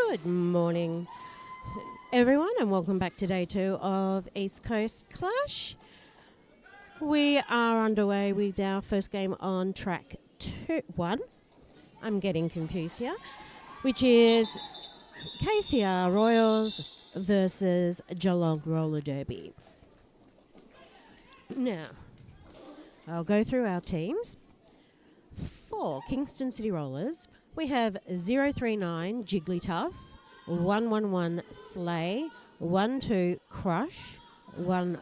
Good morning, everyone, and welcome back to day 2 of East Coast Clash. We are underway with our first game on track 1. I'm getting confused here, which is KCR Royals versus Geelong Roller Derby. Now, I'll go through our teams. For Kingston City Rollers, we have 039 Jigglytuff, 111 Slay, 12 Crush, 14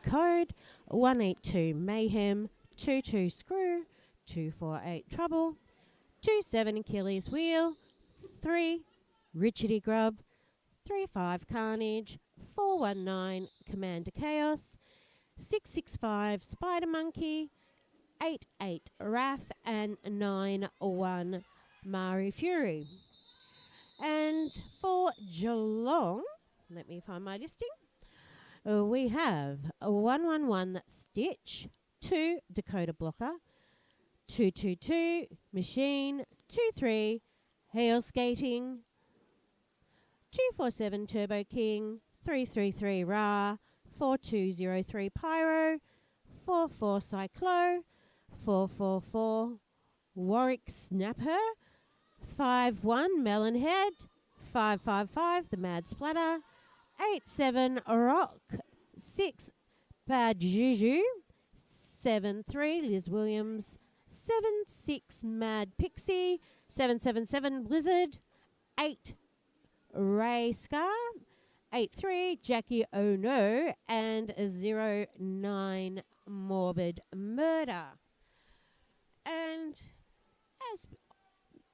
Code, 182 Mayhem, 22 Screw, 248 Trouble, 27 Achilles Wheel, 3 Richardy Grub, 35 Carnage, 419 Commander Chaos, 665 Spider Monkey, 88 Wrath, and 91 Mari Fury. And for Geelong, let me find my listing. We have a 111 Stitch, 2 Dakota Blocker, 222 Machine, 23 Hail Skating, 247 Turbo King, 333 Ra, 4203 Pyro, 44 Cyclo, 444 Warwick Snapper, 51 Melonhead, 555 The Mad Splatter, 87 Rock, 6 Bad Juju, 73 Liz Williams, 76 Mad Pixie, 777 Blizzard, 8 Ray Scar, 83 Jackie Oh No, and 09 Morbid Murder. And as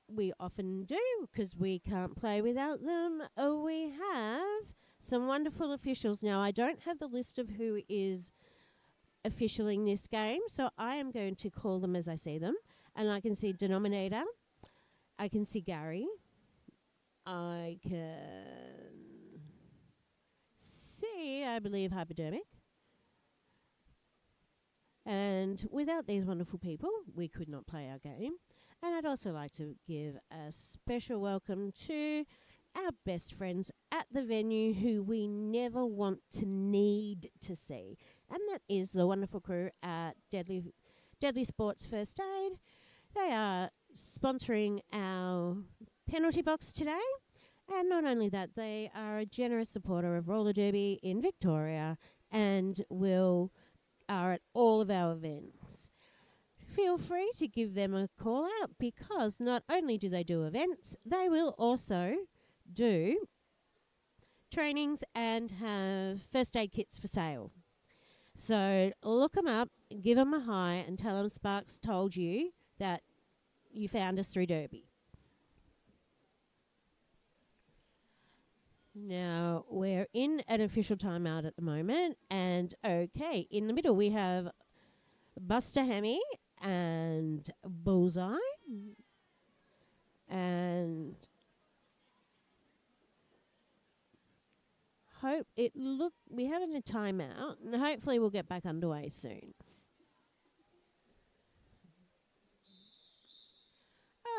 we often do, because we can't play without them, we have some wonderful officials. Now, I don't have the list of who is officialing this game, so I am going to call them as I see them. And I can see Denominator. I can see Gary. I can see, I believe, Hypodermic. And without these wonderful people, we could not play our game. And I'd also like to give a special welcome to our best friends at the venue who we never want to need to see. And that is the wonderful crew at Deadly Sports First Aid. They are sponsoring our penalty box today. And not only that, they are a generous supporter of roller derby in Victoria and are at all of our events. Feel free to give them a call out, because not only do they do events, they will also do trainings and have first aid kits for sale. So look them up, give them a hi, and tell them Sparks told you that you found us through Derby. Now, we're in an official timeout at the moment, and okay, in the middle we have Buster Hemi and Bullseye, and we have a timeout, and hopefully we'll get back underway soon.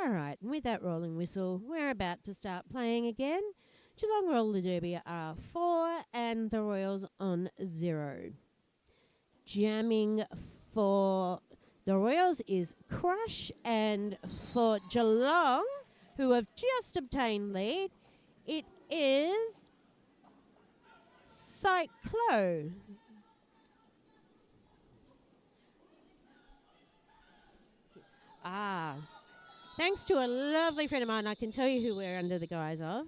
All right, and with that rolling whistle, we're about to start playing again. Geelong Roller Derby are 4 and the Royals on 0. Jamming for the Royals is Crush, and for Geelong, who have just obtained lead, it is Cyclo. Thanks to a lovely friend of mine, I can tell you who we're under the guise of.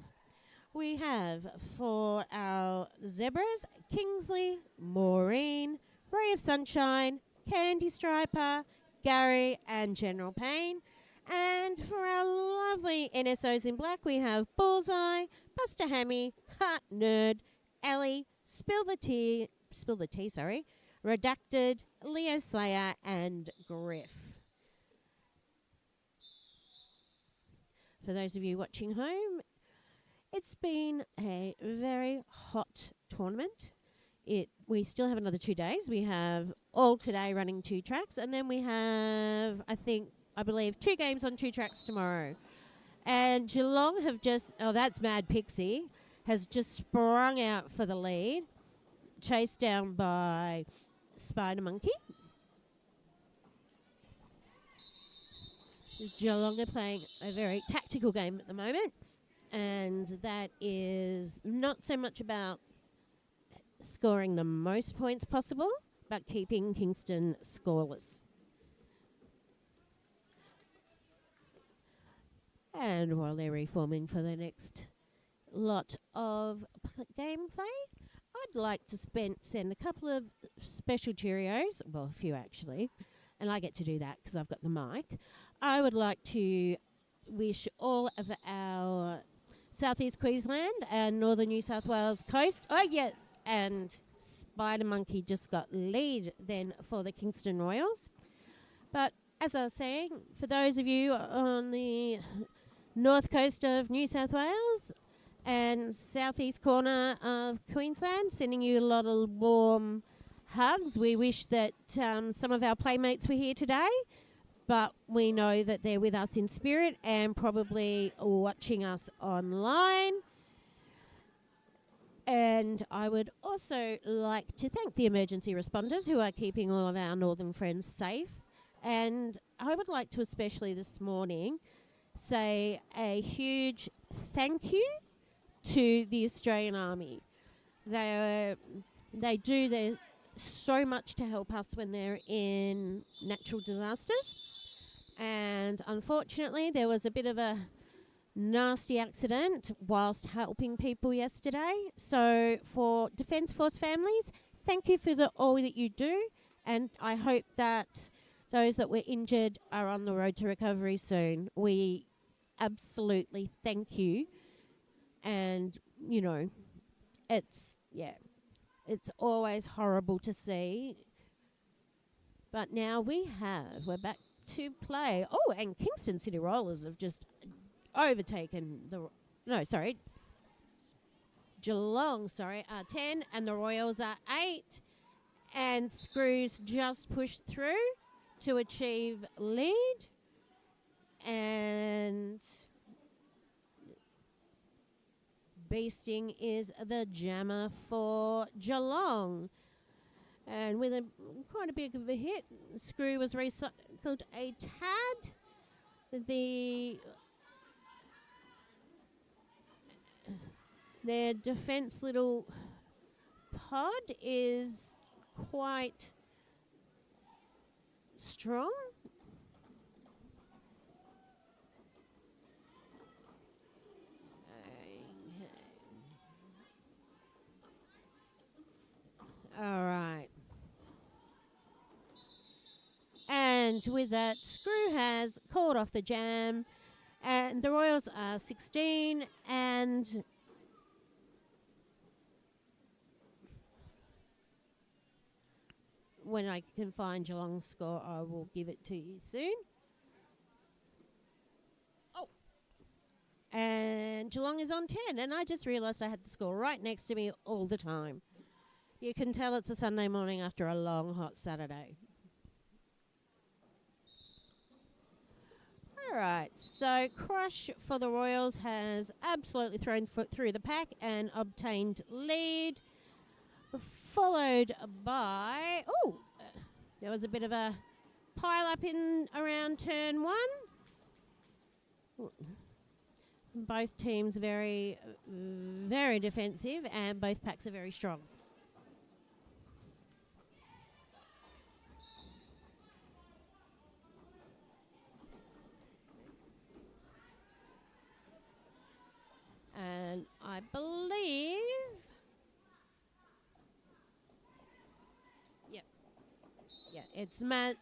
We have, for our Zebras, Kingsley, Maureen, Ray of Sunshine, Candy Striper, Gary, and General Payne. And for our lovely NSOs in black, we have Bullseye, Buster Hammy, Heart Nerd, Ellie, Spill the Tea, Redacted, Leo Slayer, and Griff. For those of you watching home, it's been a very hot tournament. We still have another 2 days. We have all today running 2 tracks, and then we have, I believe, 2 games on 2 tracks tomorrow. And Geelong have just, that's Mad Pixie, has just sprung out for the lead, chased down by Spider Monkey. Geelong are playing a very tactical game at the moment, and that is not so much about scoring the most points possible, but keeping Kingston scoreless. And while they're reforming for the next lot of gameplay, I'd like to send a couple of special Cheerios, well, a few actually, and I get to do that because I've got the mic. I would like to wish all of our Southeast Queensland and Northern New South Wales coast, and Spider Monkey just got lead then for the Kingston Royals. But as I was saying, for those of you on the north coast of New South Wales and southeast corner of Queensland, sending you a lot of warm hugs. We wish that some of our playmates were here today, but we know that they're with us in spirit and probably watching us online. And I would also like to thank the emergency responders who are keeping all of our northern friends safe. And I would like to especially this morning say a huge thank you to the Australian Army. There's so much to help us when they're in natural disasters. And unfortunately, there was a bit of a nasty accident whilst helping people yesterday. So for Defence Force families, thank you for all that you do. And I hope that those that were injured are on the road to recovery soon. We absolutely thank you. And, you know, it's always horrible to see. But now we're back to play. Oh, and Kingston City Rollers have just overtaken Geelong, are 10 and the Royals are 8. And Screws just pushed through to achieve lead. And Beasting is the jammer for Geelong. And with quite a big of a hit, Screw was recycled a tad. Their defence little pod is quite strong. All right. And with that, Screw has called off the jam. And the Royals are 16. And when I can find Geelong's score, I will give it to you soon. Oh. And Geelong is on 10. And I just realised I had the score right next to me all the time. You can tell it's a Sunday morning after a long, hot Saturday. All right, so Crush for the Royals has absolutely thrown foot through the pack and obtained lead, followed by... there was a bit of a pile-up in around turn 1. Both teams very, very defensive, and both packs are very strong. And I believe... it's Mad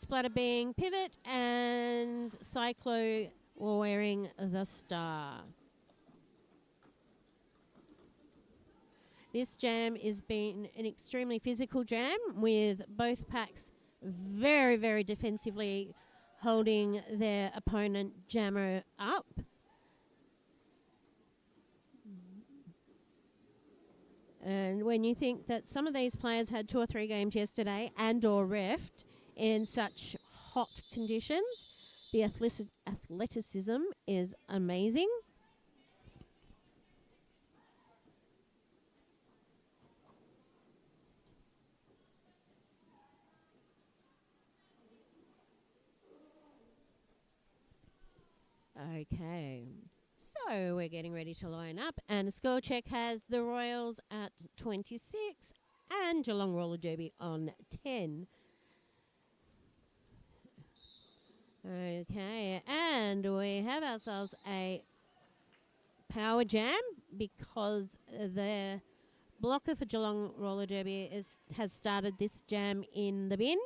Splatter being pivot and Cyclo wearing the star. This jam has been an extremely physical jam with both packs very, very defensively holding their opponent jammer up. And when you think that some of these players had 2 or 3 games yesterday and or refed in such hot conditions, The athleticism is amazing. Okay, so we're getting ready to line up, and a score check has the Royals at 26 and Geelong Roller Derby on 10. Okay, and we have ourselves a power jam because the blocker for Geelong Roller Derby has started this jam in the bin,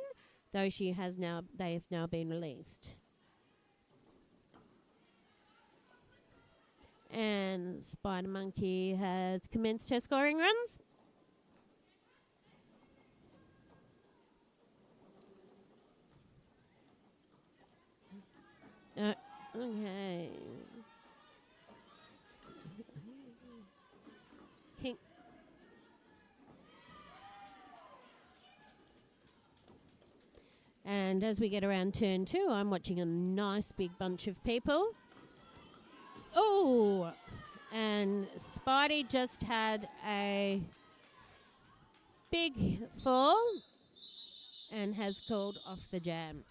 though they have now been released. And Spider Monkey has commenced her scoring runs. Okay. And as we get around turn 2, I'm watching a nice big bunch of people. Oh, and Spidey just had a big fall and has called off the jam.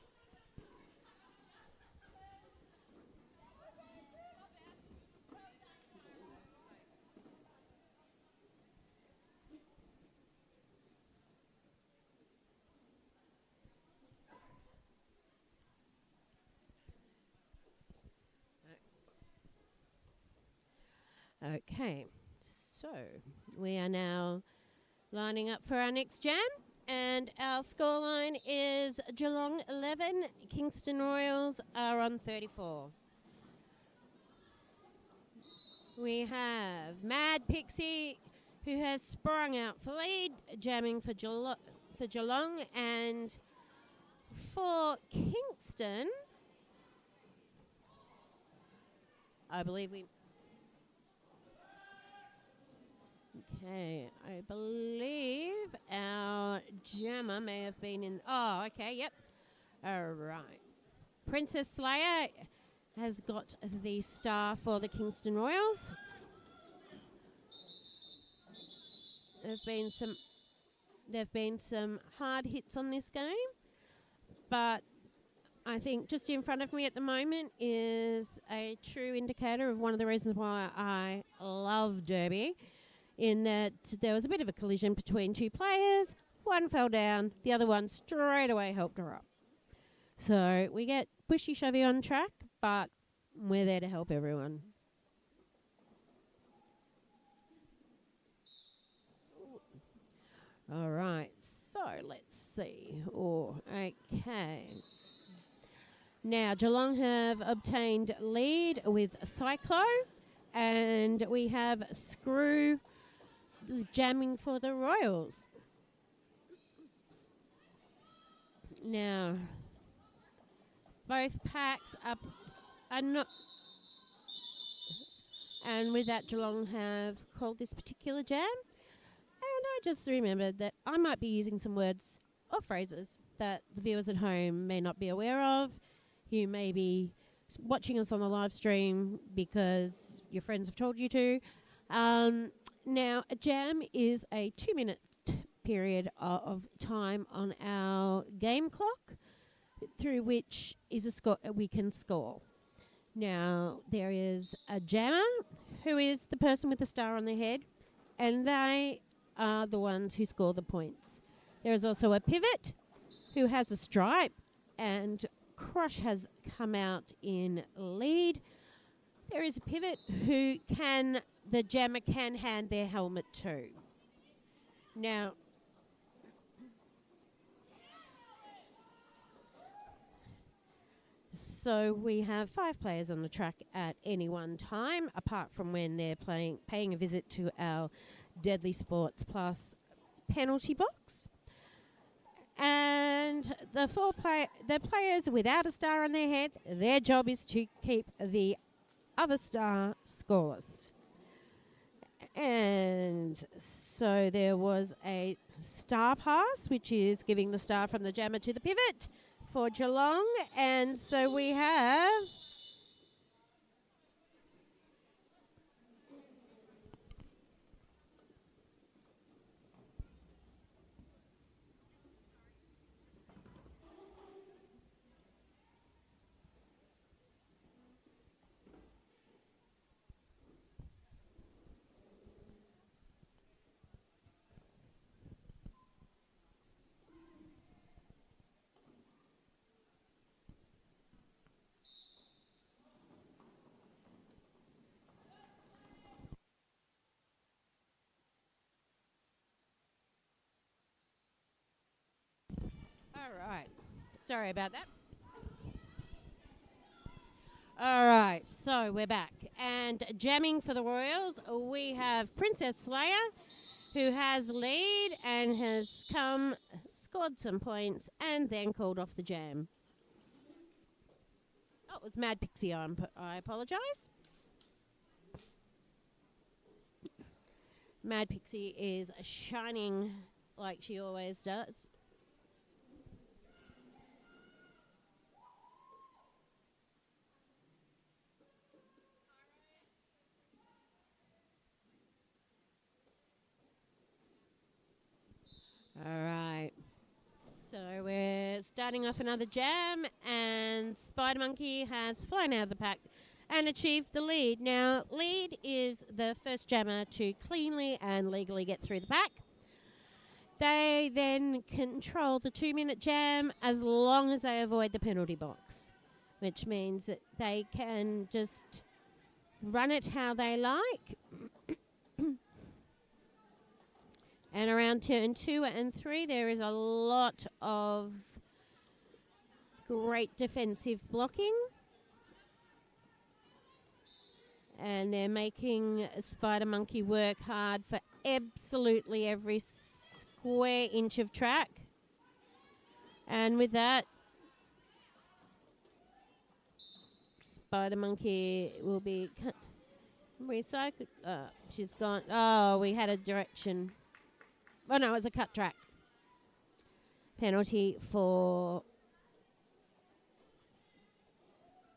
Okay, so we are now lining up for our next jam, and our scoreline is Geelong 11, Kingston Royals are on 34. We have Mad Pixie, who has sprung out for lead, jamming for Geelong, and for Kingston, I believe I believe our jammer may have been in. Oh, okay, yep. All right. Princess Slayer has got the star for the Kingston Royals. There've been some hard hits on this game, but I think just in front of me at the moment is a true indicator of one of the reasons why I love Derby, in that there was a bit of a collision between two players. One fell down, the other one straight away helped her up. So we get pushy shovey on track, but we're there to help everyone. All right, so let's see. Oh, okay. Now, Geelong have obtained lead with Cyclo, and we have Screw jamming for the Royals. Now, both packs are not, and with that, Geelong have called this particular jam. And I just remembered that I might be using some words or phrases that the viewers at home may not be aware of. You may be watching us on the live stream because your friends have told you to. Now, a jam is a 2-minute period of time on our game clock through which is a score we can score. Now, there is a jammer who is the person with the star on their head, and they are the ones who score the points. There is also a pivot who has a stripe, and Crush has come out in lead. There is a pivot who the jammer can hand their helmet to. Now, so we have 5 players on the track at any one time, apart from when they're paying a visit to our Deadly Sports Plus penalty box. And the players without a star on their head, their job is to keep the other star scoreless. And so there was a star pass, which is giving the star from the jammer to the pivot, for Geelong. And so we have all right. Sorry about that. All right, so we're back. And jamming for the Royals, we have Princess Slayer, who has lead and has scored some points, and then called off the jam. Oh, it was Mad Pixie. I apologise. Mad Pixie is shining like she always does. All right. So we're starting off another jam, and Spider Monkey has flown out of the pack and achieved the lead. Now, lead is the first jammer to cleanly and legally get through the pack. They then control the 2-minute jam as long as they avoid the penalty box, which means that they can just run it how they like. And around turn 2 and 3, there is a lot of great defensive blocking. And they're making Spider Monkey work hard for absolutely every square inch of track. And with that, Spider Monkey will be recycled. She's gone. Oh, we had a direction. Oh, no, it's a cut track. Penalty for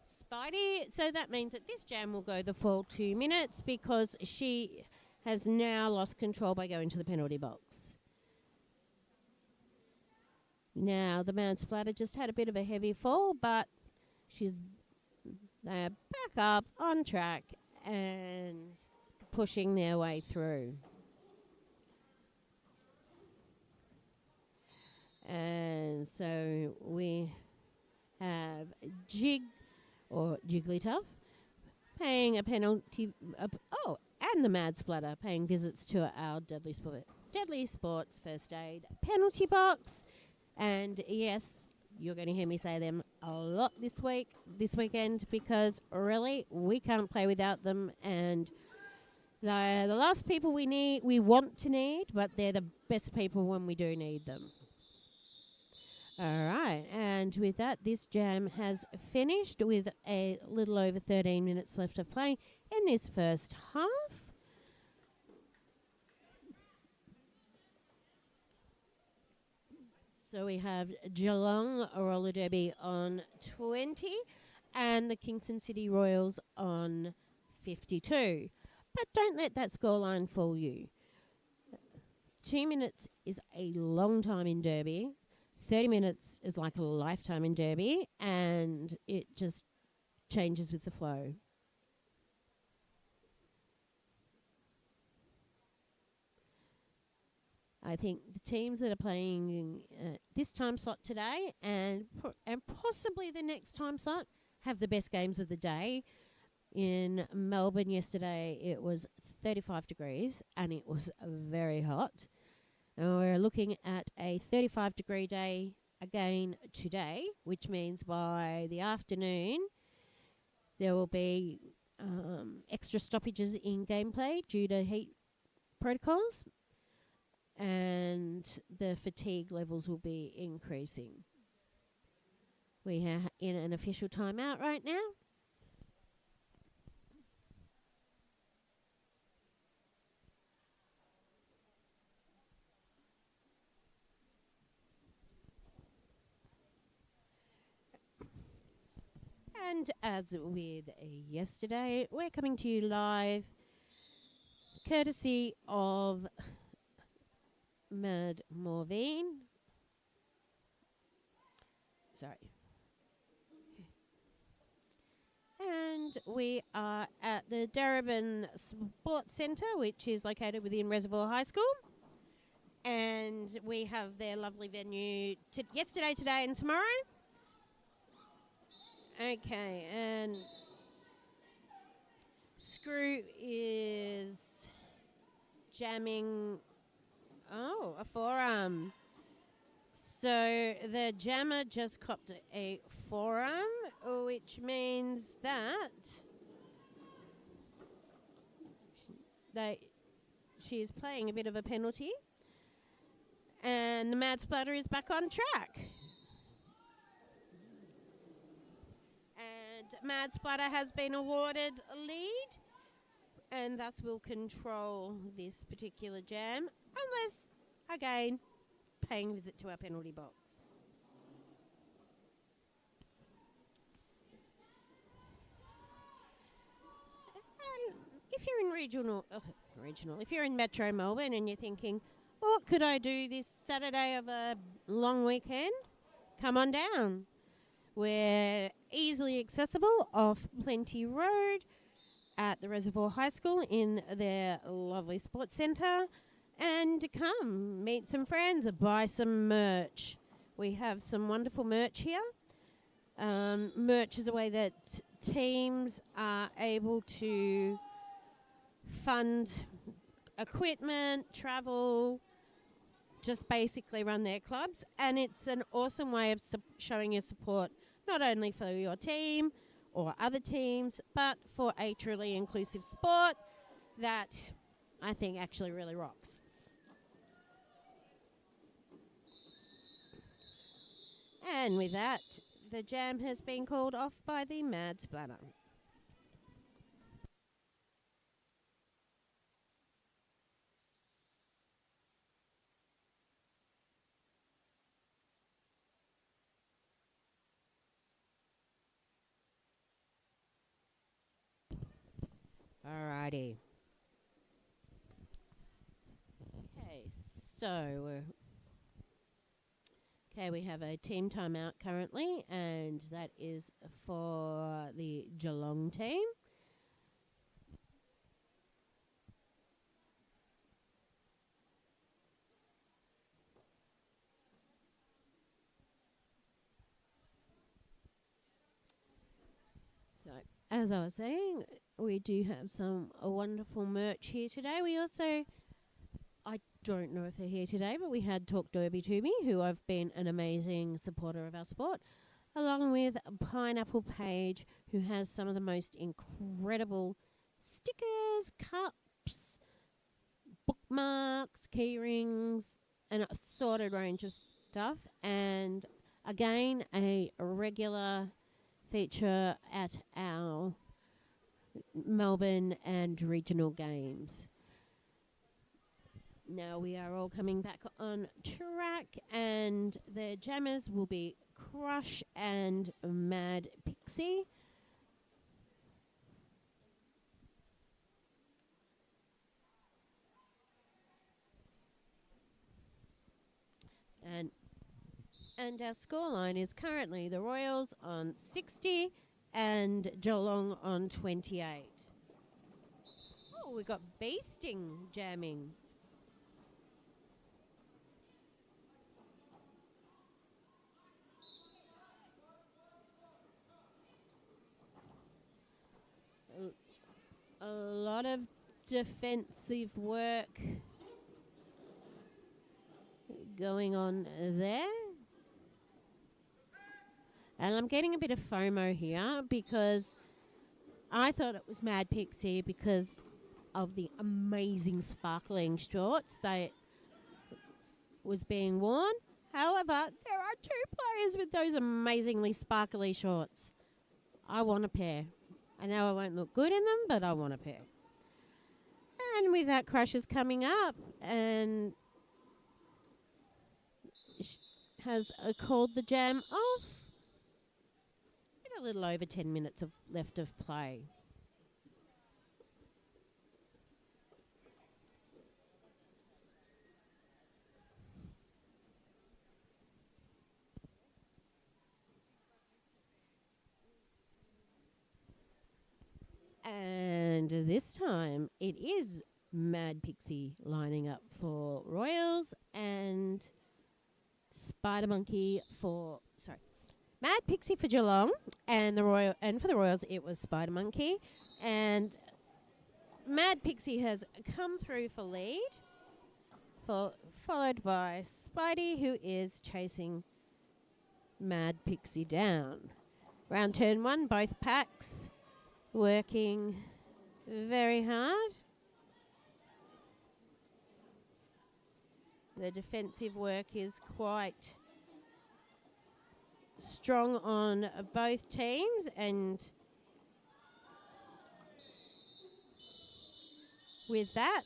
Spidey. So that means that this jam will go the full 2 minutes because she has now lost control by going to the penalty box. Now, the Mad Splatter just had a bit of a heavy fall, but they're back up on track and pushing their way through. And so we have Jigglytuff paying a penalty. And the Mad Splatter paying visits to our Deadly Sports First Aid penalty box. And yes, you're going to hear me say them a lot this weekend, because really we can't play without them, and they're the last people we want to need, but they're the best people when we do need them. All right, and with that, this jam has finished with a little over 13 minutes left of play in this first half. So we have Geelong Roller Derby on 20 and the Kingston City Royals on 52. But don't let that scoreline fool you. 2 minutes is a long time in Derby. 30 minutes is like a lifetime in Derby, and it just changes with the flow. I think the teams that are playing this time slot today and possibly the next time slot have the best games of the day. In Melbourne yesterday, it was 35 degrees and it was very hot. And we're looking at a 35-degree day again today, which means by the afternoon there will be extra stoppages in gameplay due to heat protocols, and the fatigue levels will be increasing. We are in an official timeout right now. And as with yesterday, we're coming to you live, courtesy of Mad Morvine. Sorry. And we are at the Darebin Sports Centre, which is located within Reservoir High School. And we have their lovely venue yesterday, today and tomorrow. Okay, and Screw is jamming, a forearm. So the jammer just copped a forearm, which means that she is playing a bit of a penalty. And the Mad Splatter is back on track. And Mad Splatter has been awarded a lead, and thus will control this particular jam, unless, again, paying a visit to our penalty box. And if you're in regional, if you're in Metro Melbourne and you're thinking, what could I do this Saturday of a long weekend? Come on down. We're easily accessible off Plenty Road at the Reservoir High School in their lovely sports centre. And come, meet some friends, buy some merch. We have some wonderful merch here. Merch is a way that teams are able to fund equipment, travel, just basically run their clubs. And it's an awesome way of showing your support, not only for your team or other teams, but for a truly inclusive sport that I think actually really rocks. And with that, the jam has been called off by the Mad Splatter. Alrighty. Okay, so we have a team timeout currently, and that is for the Geelong team. So, as I was saying, we do have some wonderful merch here today. We also, I don't know if they're here today, but we had Talk Derby to Me, who have been an amazing supporter of our sport, along with Pineapple Page, who has some of the most incredible stickers, cups, bookmarks, key rings, an assorted range of stuff. And again, a regular feature at our Melbourne and regional games. Now we are all coming back on track, and the jammers will be Crush and Mad Pixie. And our scoreline is currently the Royals on 60 and Geelong on 28. Oh, we've got Beasting jamming. A lot of defensive work going on there. And I'm getting a bit of FOMO here because I thought it was Mad Pixie because of the amazing sparkling shorts that was being worn. However, there are two players with those amazingly sparkly shorts. I want a pair. I know I won't look good in them, but I want a pair. And with that, Crush is coming up and has called the jam off with a a little over 10 minutes of left of play. And this time it is Mad Pixie lining up for Royals and Spider Monkey for Mad Pixie for Geelong, and for the Royals it was Spider Monkey, and Mad Pixie has come through for lead, followed by Spidey, who is chasing Mad Pixie down. Round turn 1, both packs working very hard. The defensive work is quite strong on both teams, and with that,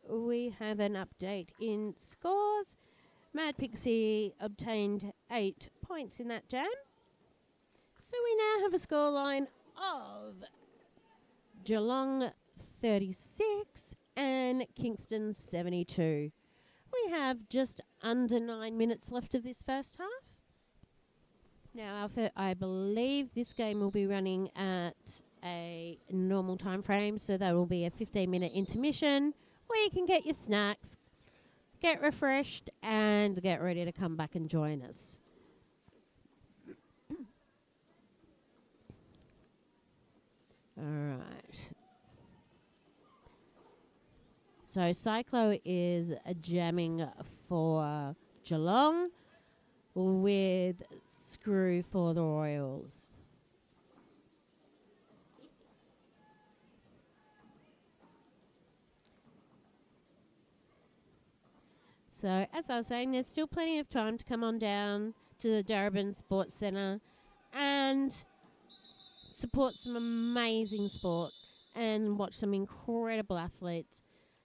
we have an update in scores. Mad Pixie obtained 8 points in that jam. So we now have a scoreline of Geelong 36 and Kingston 72. We have just under 9 minutes left of this first half. Now, I believe this game will be running at a normal time frame, so that will be a 15-minute intermission where you can get your snacks, get refreshed, and get ready to come back and join us. All right. So Cyclo is jamming for Geelong with Screw for the Royals. So as I was saying, there's still plenty of time to come on down to the Darebin Sports Centre and support some amazing sport and watch some incredible athletes.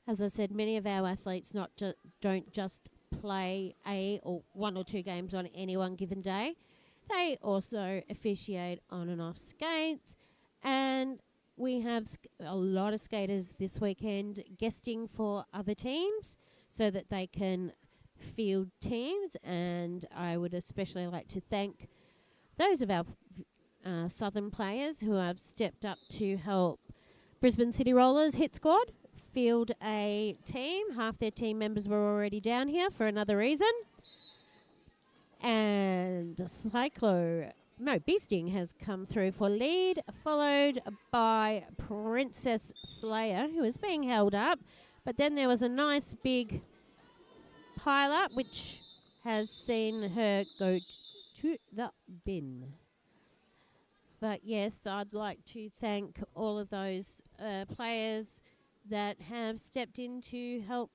As I said, many of our athletes don't just play one or two games on any one given day. They also officiate on and off skates, and we have a lot of skaters this weekend guesting for other teams so that they can field teams, and I would especially like to thank those of our southern players who have stepped up to help Brisbane City Rollers hit squad field a team. Half their team members were already down here for another reason. And Beasting has come through for lead, followed by Princess Slayer, who is being held up. But then there was a nice big pile up, which has seen her go to the bin. But yes, I'd like to thank all of those players that have stepped in to help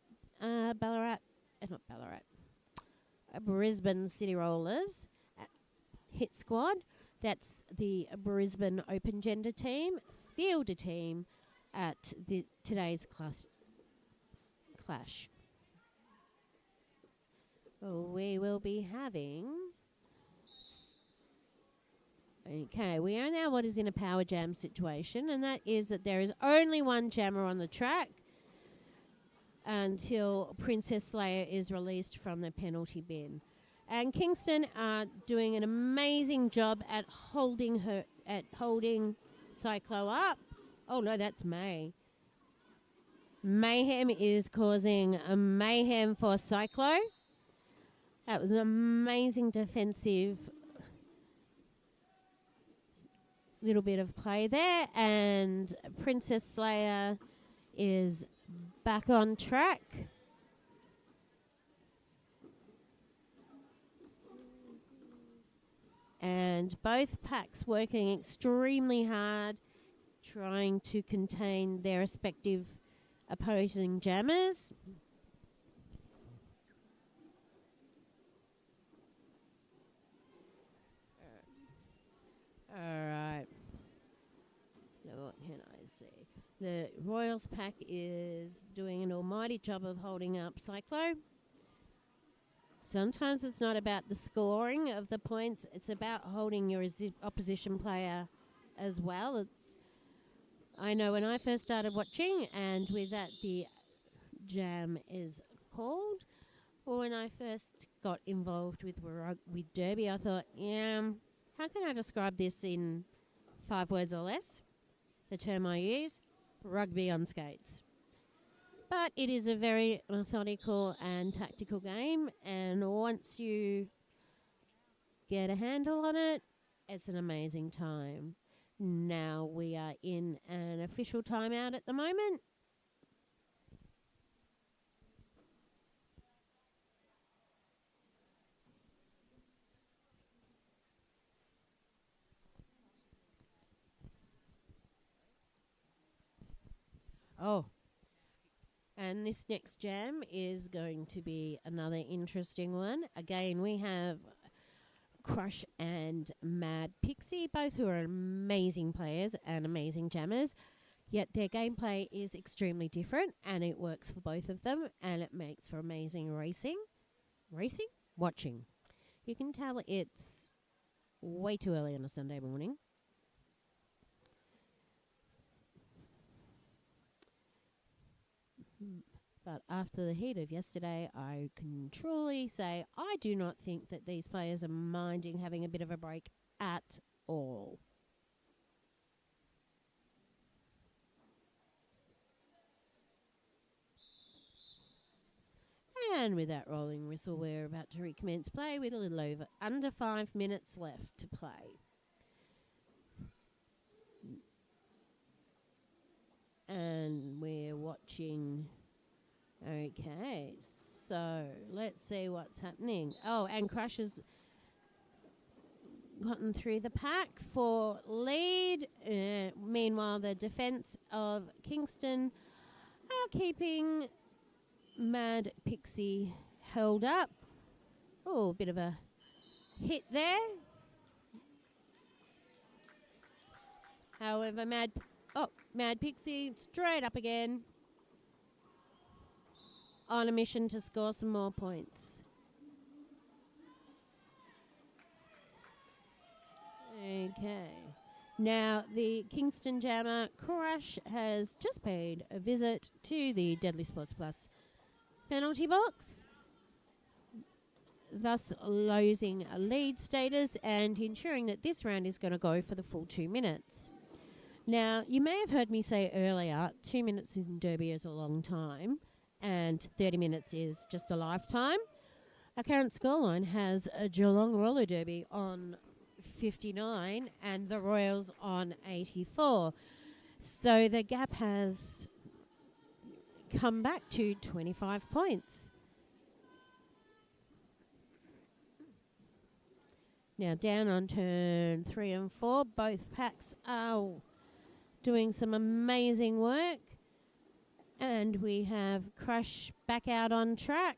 Brisbane City Rollers hit squad. That's the Brisbane Open Gender team, field a team at today's clash. We will be having... Okay, we are now what is in a power jam situation, and that is that there is only one jammer on the track until Princess Slayer is released from the penalty bin. And Kingston are doing an amazing job at holding Cyclo up. Oh no, that's May. Mayhem is causing a mayhem for Cyclo. That was an amazing defensive little bit of play there, and Princess Slayer is back on track. And both packs working extremely hard, trying to contain their respective opposing jammers. All right. Now what can I see? The Royals pack is doing an almighty job of holding up Cyclo. Sometimes it's not about the scoring of the points, it's about holding your opposition player as well. I know when I first started watching, and with that the jam is called, or when I first got involved with derby, I thought, how can I describe this in 5 words or less? The term I use, rugby on skates. But it is a very methodical and tactical game, and once you get a handle on it, it's an amazing time. Now we are in an official timeout at the moment. Oh, and this next jam is going to be another interesting one. Again, we have Crush and Mad Pixie, both who are amazing players and amazing jammers, yet their gameplay is extremely different, and it works for both of them, and it makes for amazing watching. You can tell it's way too early on a Sunday morning. But after the heat of yesterday, I can truly say I do not think that these players are minding having a bit of a break at all. And with that rolling whistle, we're about to recommence play with a little over under 5 minutes left to play. And we're watching. Okay, so let's see what's happening. Oh, and Crush has gotten through the pack for lead. Meanwhile, the defence of Kingston are keeping Mad Pixie held up. Oh, a bit of a hit there. However, Mad Pixie straight up again, on a mission to score some more points. Okay. Now, the Kingston Jammer Crush has just paid a visit to the Deadly Sports Plus penalty box, thus losing a lead status and ensuring that this round is going to go for the full 2 minutes. Now, you may have heard me say earlier, 2 minutes in derby is a long time, and 30 minutes is just a lifetime. Our current scoreline has a Geelong roller derby on 59 and the Royals on 84. So the gap has come back to 25 points. Now down on turn 3 and 4, both packs are doing some amazing work. And we have Crush back out on track.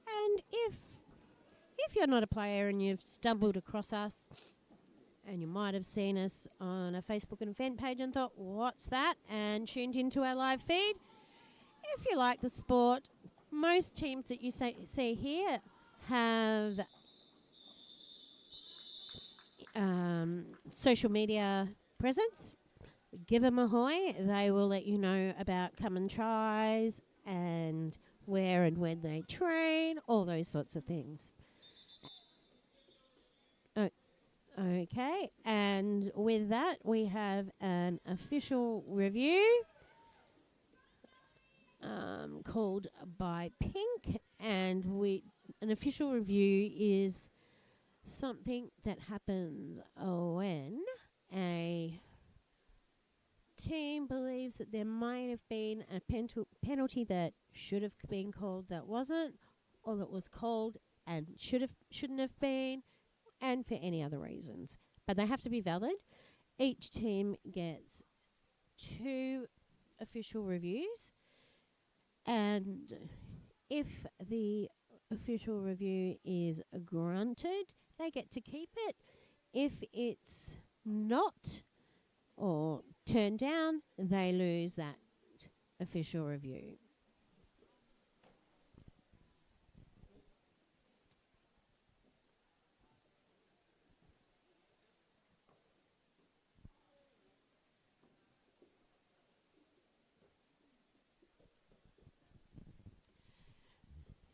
And if you're not a player and you've stumbled across us, and you might have seen us on a Facebook and event page and thought, what's that? And tuned into our live feed. If you like the sport, most teams that you see here have social media presence. Give them a hoy. They will let you know about come and tries and where and when they train, all those sorts of things. Okay, and with that we have an official review called by Pink, and an official review is something that happens when a team believes that there might have been a penalty that should have been called that wasn't, or that was called and shouldn't have been, and for any other reasons. But they have to be valid. Each team gets 2 official reviews, and if the official review is granted, they get to keep it. If it's not or turned down, they lose that official review.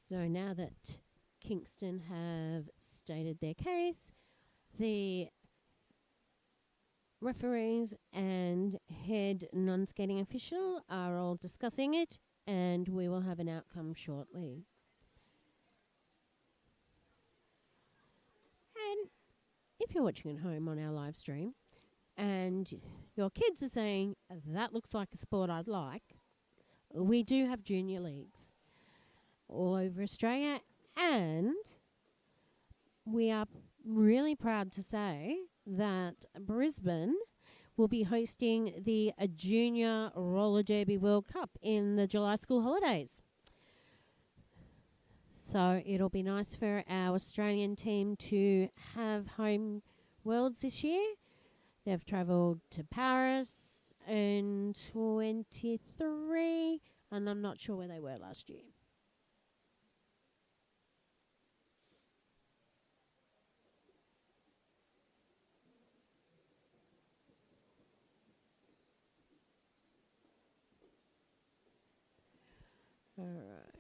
So now that Kingston have stated their case, the referees and head non-skating official are all discussing it, and we will have an outcome shortly. And if you're watching at home on our live stream and your kids are saying, that looks like a sport I'd like, we do have junior leagues all over Australia, and we are really proud to say that Brisbane will be hosting the Junior Roller Derby World Cup in the July school holidays. So it'll be nice for our Australian team to have home worlds this year. They've travelled to Paris in 23, and I'm not sure where they were last year. All right.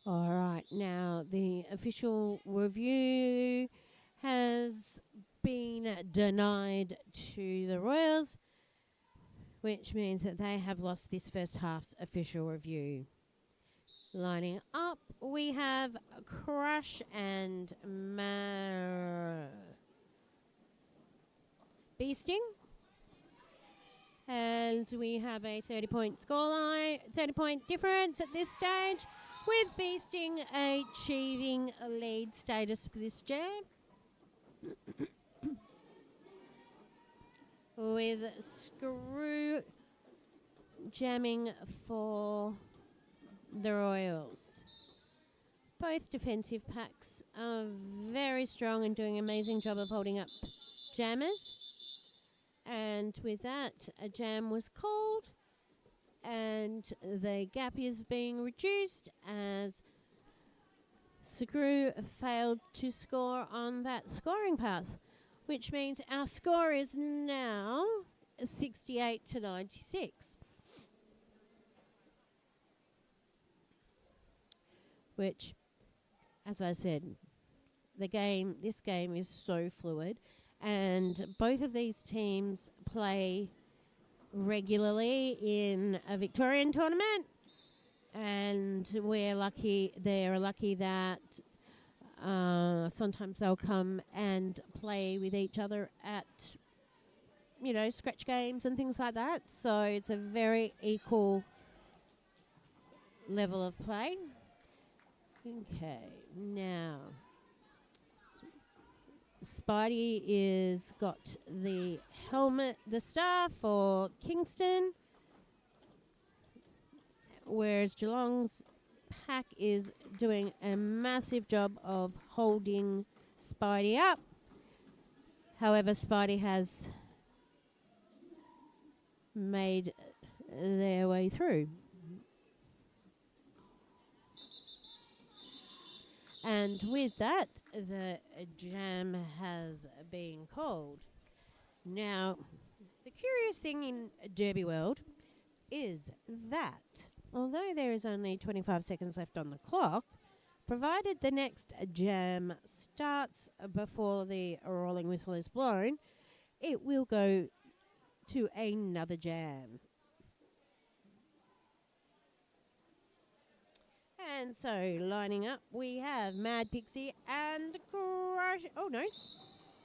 All right, now the official review has been denied to the Royals, which means that they have lost this first half's official review. Lining up, we have Crush and Beasting. And we have a 30-point scoreline, 30-point difference at this stage, with Beasting achieving a lead status for this jam. With Screw jamming for the Royals. Both defensive packs are very strong and doing an amazing job of holding up jammers. And with that, a jam was called, and the gap is being reduced as Screw failed to score on that scoring pass, which means our score is now 68 to 96. Which, as I said, this game is so fluid, and both of these teams play regularly in a Victorian tournament, and they're lucky that sometimes they'll come and play with each other at, scratch games and things like that. So it's a very equal level of play. Okay, now Spidey is got the star for Kingston, whereas Geelong's pack is doing a massive job of holding Spidey up. However, Spidey has made their way through. And with that, the jam has been called. Now, the curious thing in Derby World is that, although there is only 25 seconds left on the clock, provided the next jam starts before the rolling whistle is blown, it will go to another jam. And so, lining up, we have Mad Pixie and Crush. Oh, no.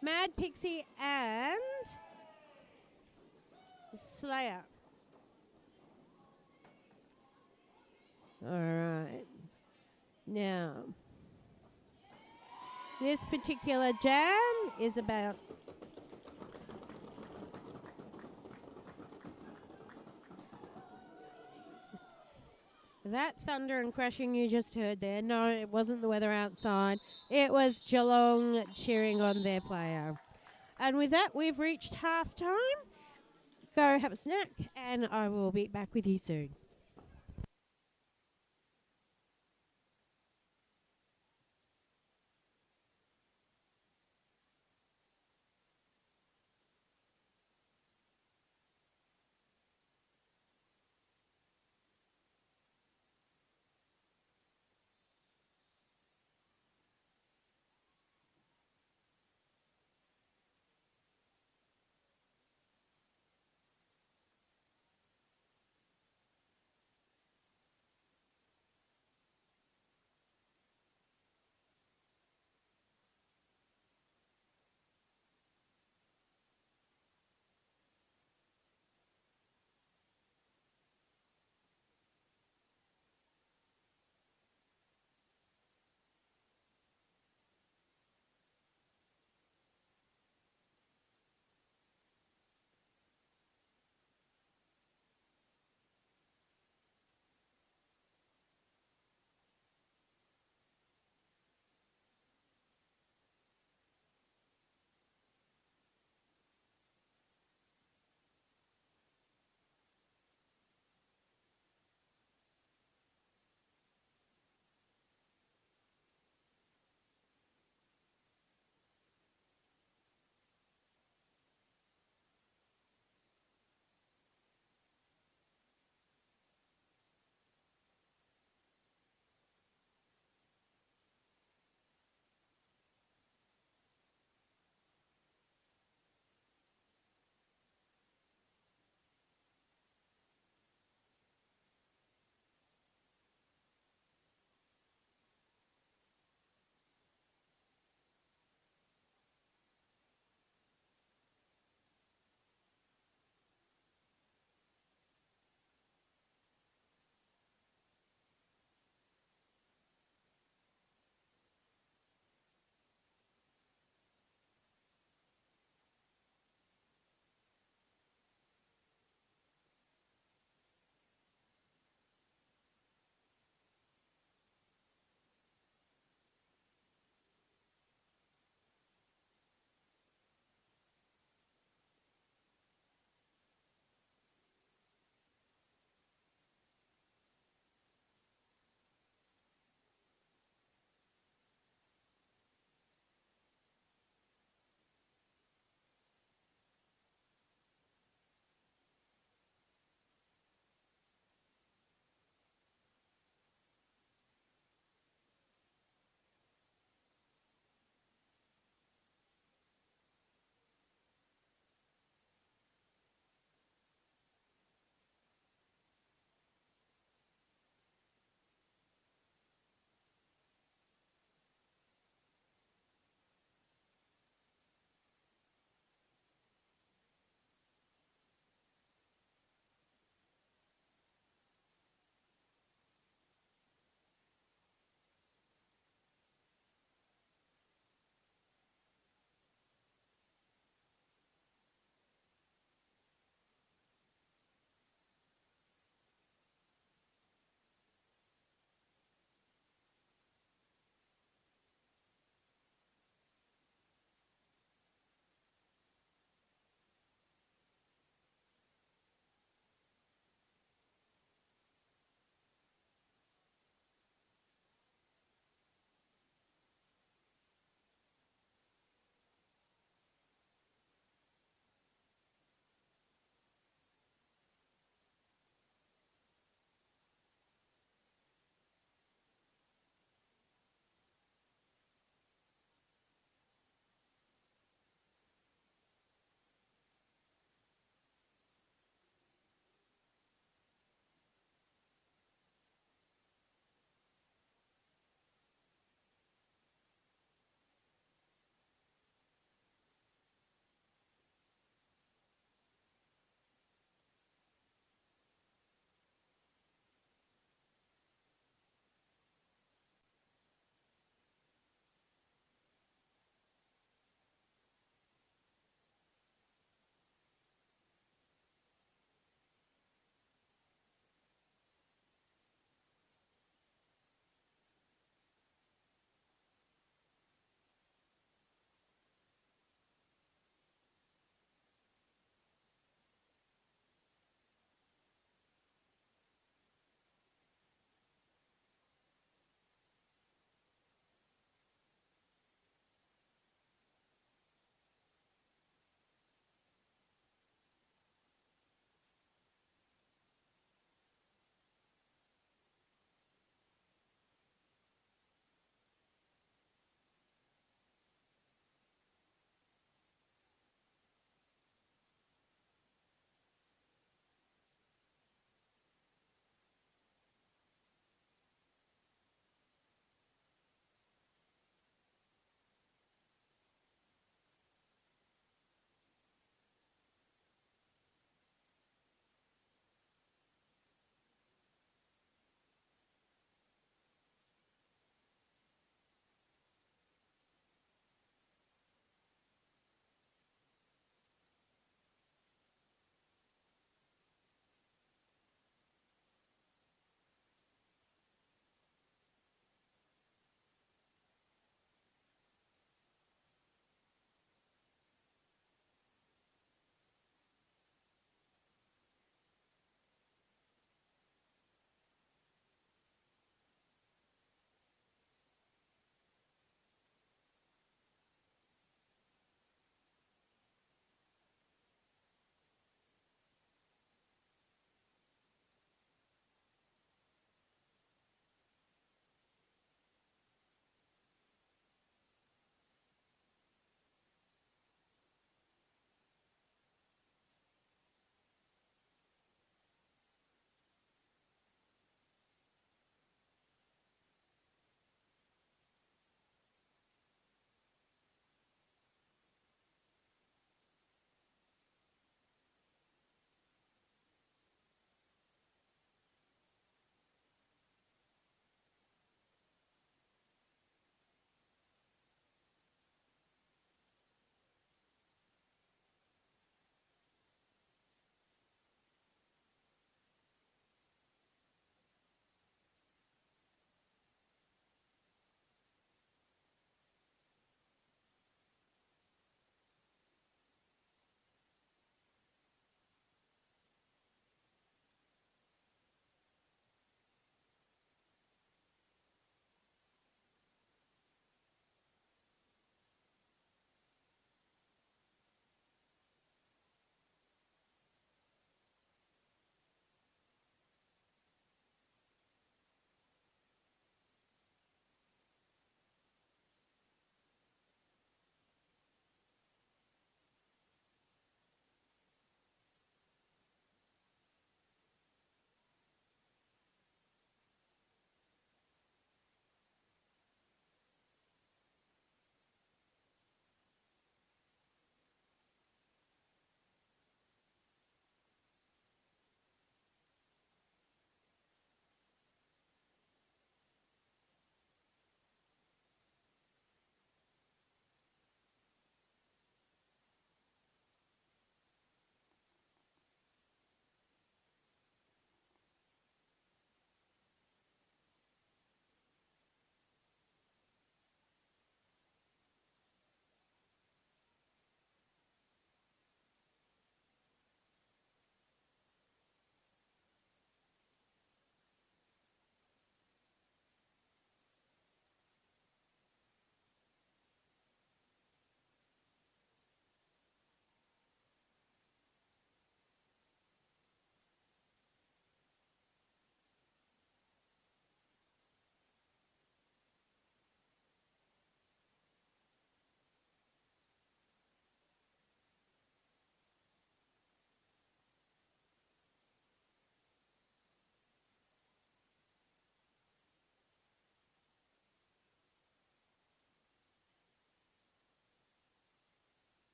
Mad Pixie and Slayer. All right. Now, this particular jam is about that thunder and crashing you just heard there. No, it wasn't the weather outside. It was Geelong cheering on their player. And with that, we've reached half time. Go have a snack, and I will be back with you soon.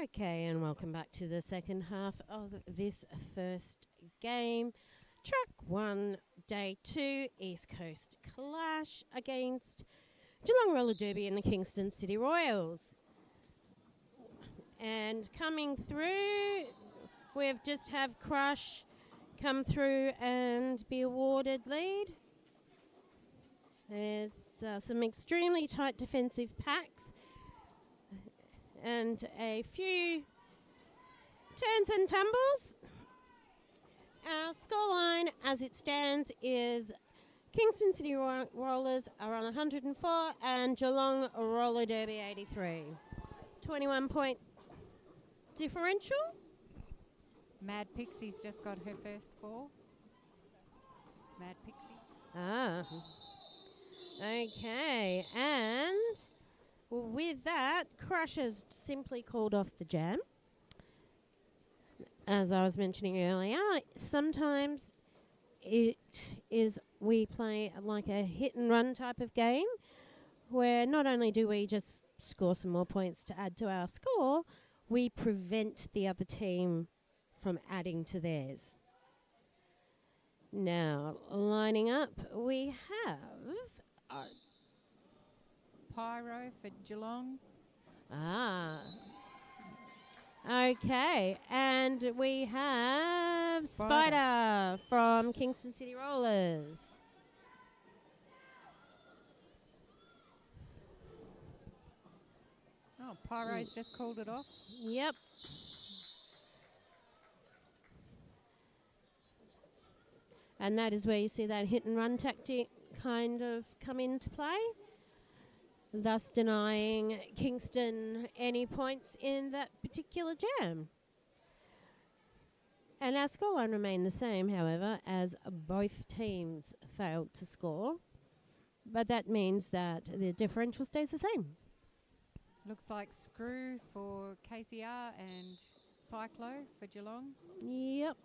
Okay, and welcome back to the second half of this first game. Track 1, Day 2, East Coast Clash against Geelong Roller Derby and the Kingston City Royals. And coming through, we've just have Crush come through and be awarded lead. There's some extremely tight defensive packs and a few turns and tumbles. Our scoreline as it stands is Kingston City Rollers are on 104 and Geelong Roller Derby 83. 21-point differential. Mad Pixie's just got her first fall. Mad Pixie. Ah. Okay, and with that, Crush has simply called off the jam. As I was mentioning earlier, sometimes we play like a hit and run type of game where not only do we just score some more points to add to our score, we prevent the other team from adding to theirs. Now, lining up, we have Pyro for Geelong. Okay, and we have Spider from Kingston City Rollers. Oh, Pyro's just called it off. Yep. And that is where you see that hit and run tactic kind of come into play, thus denying Kingston any points in that particular jam. And our scoreline remained the same, however, as both teams failed to score. But that means that the differential stays the same. Looks like Screw for KCR and Cyclo for Geelong. Yep.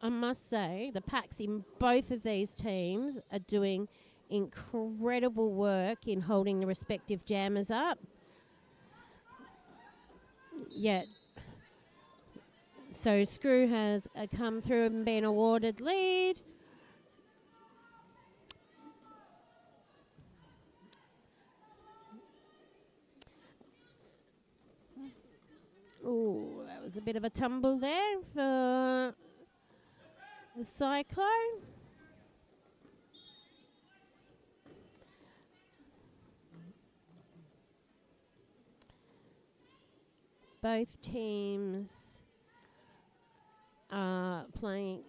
I must say, the packs in both of these teams are doing incredible work in holding the respective jammers up. Yet, so Screw has come through and been awarded lead. Oh, that was a bit of a tumble there for the Cyclone. Both teams are playing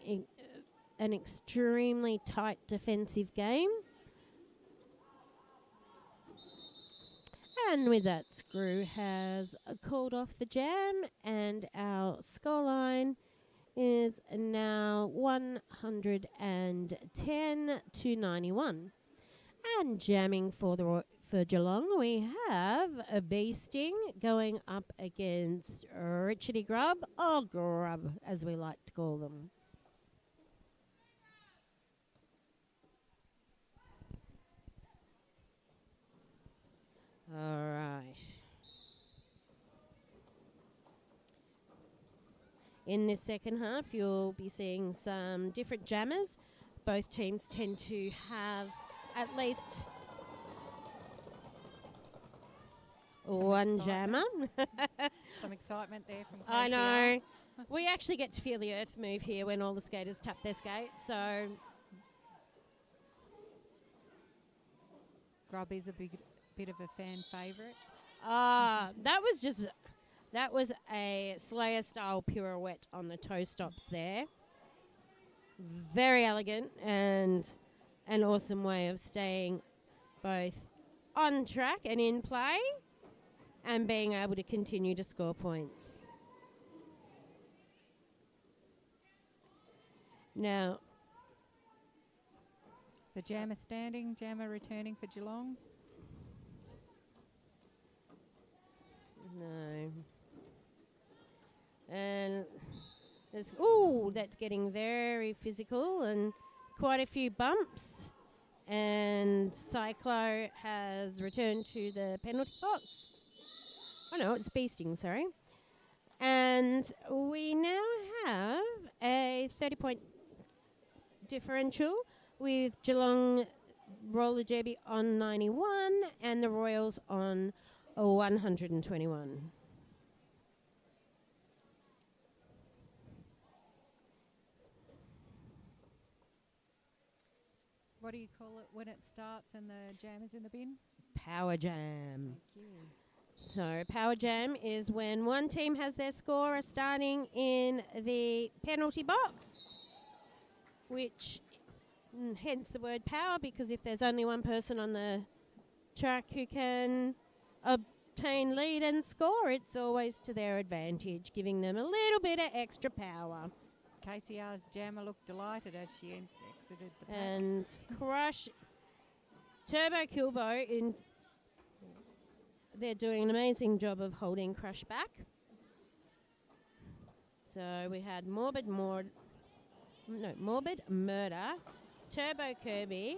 an extremely tight defensive game. And with that, Screw has called off the jam, and our scoreline is now 110 to 91. And jamming for Geelong, we have a Beasting going up against Richardy Grub, or Grub as we like to call them. All right. In this second half, you'll be seeing some different jammers. Both teams tend to have at least one jammer. Some excitement there from KCR. I know. We actually get to feel the earth move here when all the skaters tap their skate. So Grub is a bit of a fan favourite. that was a Slayer style pirouette on the toe stops there. Very elegant and an awesome way of staying both on track and in play and being able to continue to score points. Now, The jammer standing, jammer returning for Geelong. No. And that's getting very physical and quite a few bumps. And And Cyclo has returned to the penalty box. Oh no, it's Beasting, sorry. And we now have a 30-point differential with Geelong Roller Derby on 91 and the Royals on 121. What do you call it when it starts and the jam is in the bin? Power Jam. Thank you. So Power Jam is when one team has their scorer starting in the penalty box, which hence the word power, because if there's only one person on the track who can obtain lead and score, it's always to their advantage, giving them a little bit of extra power. KCR's jammer looked delighted as she exited the pack. And Crush, Turbo Kilbo, they're doing an amazing job of holding Crush back. So we had Morbid Murder, Turbo Kirby.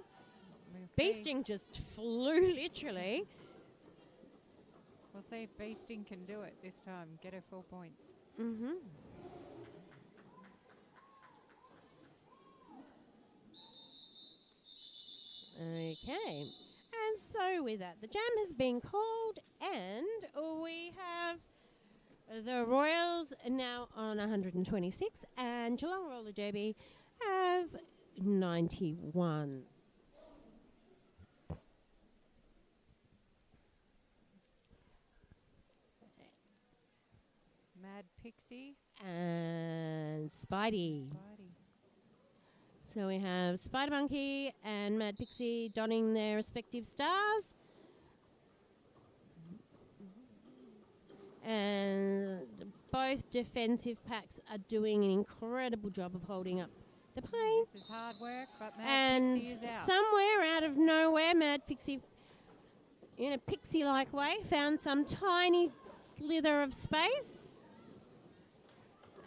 We'll see. Beasting just flew literally. We'll see if Beasting can do it this time. Get her 4 points. Mm-hmm. Okay. And so with that, the jam has been called and we have the Royals now on 126 and Geelong Roller Derby have 91. Mad Pixie. And Spidey. Spidey. So we have Spider Monkey and Mad Pixie donning their respective stars. And both defensive packs are doing an incredible job of holding up the pace. This is hard work, but Mad And Pixie is out. somewhere out of nowhere, Mad Pixie, in a pixie-like way, found some tiny slither of space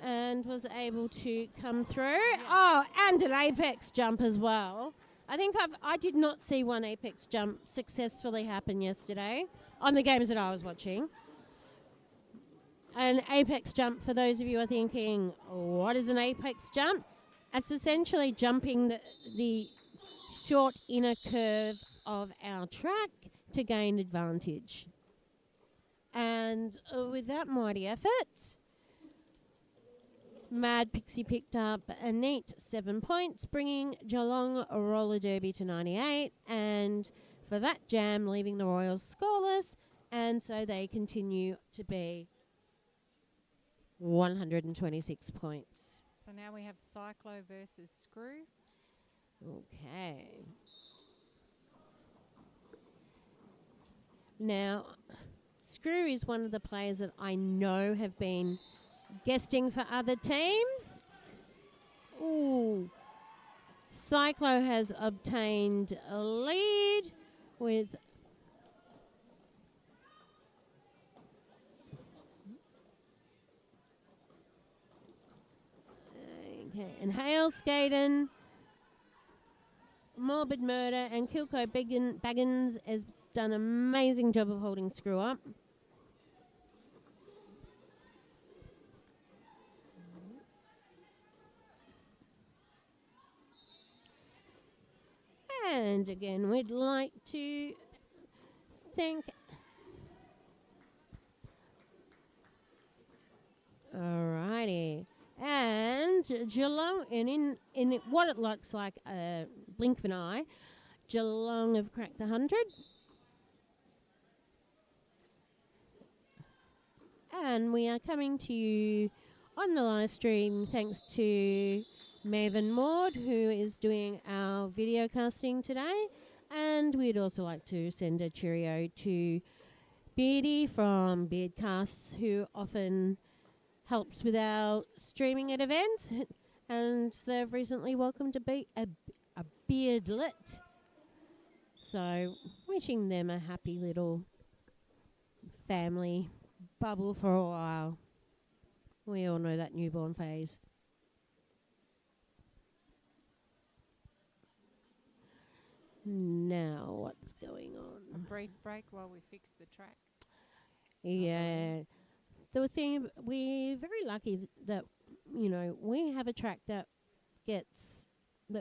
and was able to come through. Yes. Oh, and an apex jump as well. I did not see one apex jump successfully happen yesterday on the games that I was watching. An apex jump, for those of you who are thinking, what is an apex jump? It's essentially jumping the short inner curve of our track to gain advantage. And with that mighty effort, Mad Pixie picked up a neat 7 points, bringing Geelong Roller Derby to 98, and for that jam, leaving the Royals scoreless, and so they continue to be 126 points. So now we have Cyclo versus Screw. Okay. Now, Screw is one of the players that I know have been guesting for other teams. Ooh. Cyclo has obtained a lead with and Hale Skaden, Morbid Murder, and Kilco Baggins has done an amazing job of holding Screw up. And again, we'd like to thank. Alrighty. And Geelong, and in what it looks like a blink of an eye, Geelong have cracked the 100. And we are coming to you on the live stream thanks to Maven Maud, who is doing our video casting today. And we'd also like to send a cheerio to Beardy from Beardcasts, who often helps with our streaming at events, and they've recently welcomed a beardlet. So wishing them a happy little family bubble for a while. We all know that newborn phase. Now, brief break while we fix the track. Yeah. The thing, we're very lucky that, we have a track that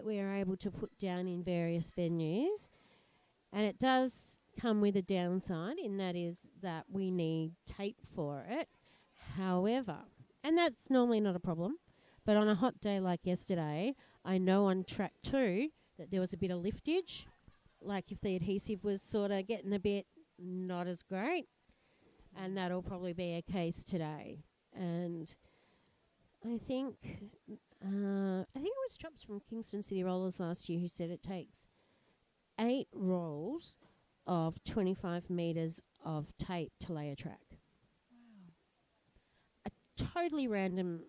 we are able to put down in various venues. And it does come with a downside, in that is that we need tape for it. However, and that's normally not a problem, but on a hot day like yesterday, I know on track 2 that there was a bit of liftage, like if the adhesive was sort of getting a bit not as great, and that'll probably be a case today. And I think it was Chops from Kingston City Rollers last year who said it takes 8 rolls of 25 metres of tape to lay a track. Wow. A totally random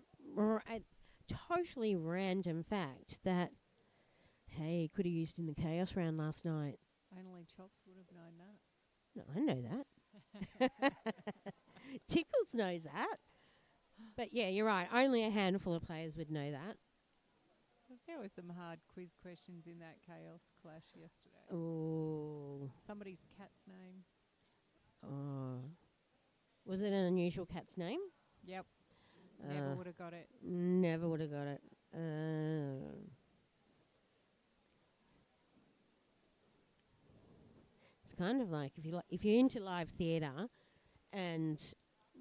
fact that, hey, could have used in the chaos round last night. Only Chops would have known that. No, I know that. Tickles knows that. But yeah, you're right. Only a handful of players would know that. There were some hard quiz questions in that chaos clash yesterday. Oh. Somebody's cat's name. Oh. Was it an unusual cat's name? Yep. Never would have got it. Never would have got it. It's kind of like if you're into live theatre and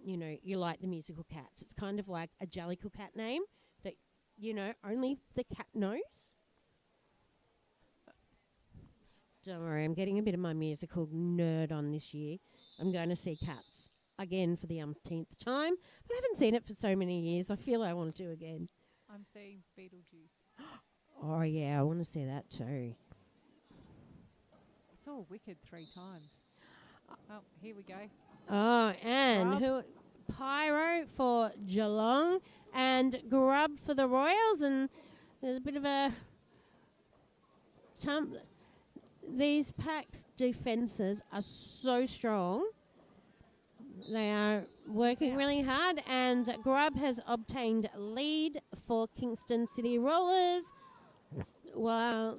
you like the musical Cats, it's kind of like a Jellicle cat name that only the cat knows. Don't worry, I'm getting a bit of my musical nerd on this year. I'm going to see Cats again for the umpteenth time, but I haven't seen it for so many years. I feel I want to again. I'm seeing Beetlejuice. Oh yeah, I want to see that too. I saw Wicked 3 times. Oh, here we go. Oh, and Grub. Pyro for Geelong and Grub for the Royals, and there's a bit of a these packs' defences are so strong. They are working really hard, and Grub has obtained lead for Kingston City Rollers, while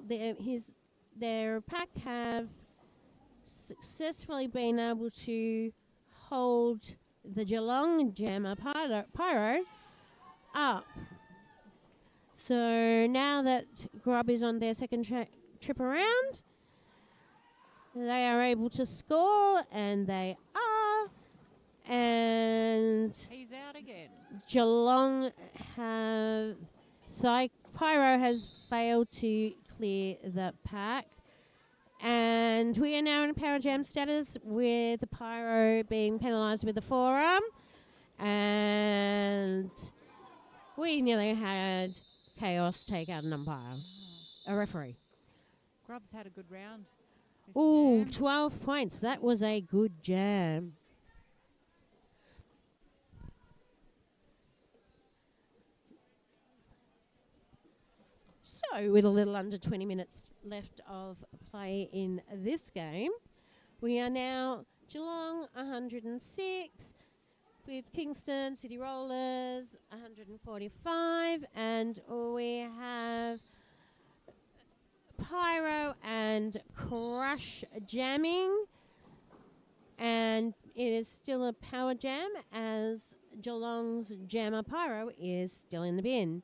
their pack have successfully been able to hold the Geelong Jammer Pyro up. So now that Grub is on their second trip around, they are able to score, and they are. And He's out again. Geelong Pyro has failed to clear the pack. And we are now in a power jam status with the Pyro being penalised with the forearm. And we nearly had Chaos take out an umpire, a referee. Grub's had a good round. Ooh, 12 points. That was a good jam. So, with a little under 20 minutes left of play in this game, we are now Geelong 106 with Kingston City Rollers 145, and we have Pyro and Crush jamming, and it is still a power jam as Geelong's Jammer Pyro is still in the bin.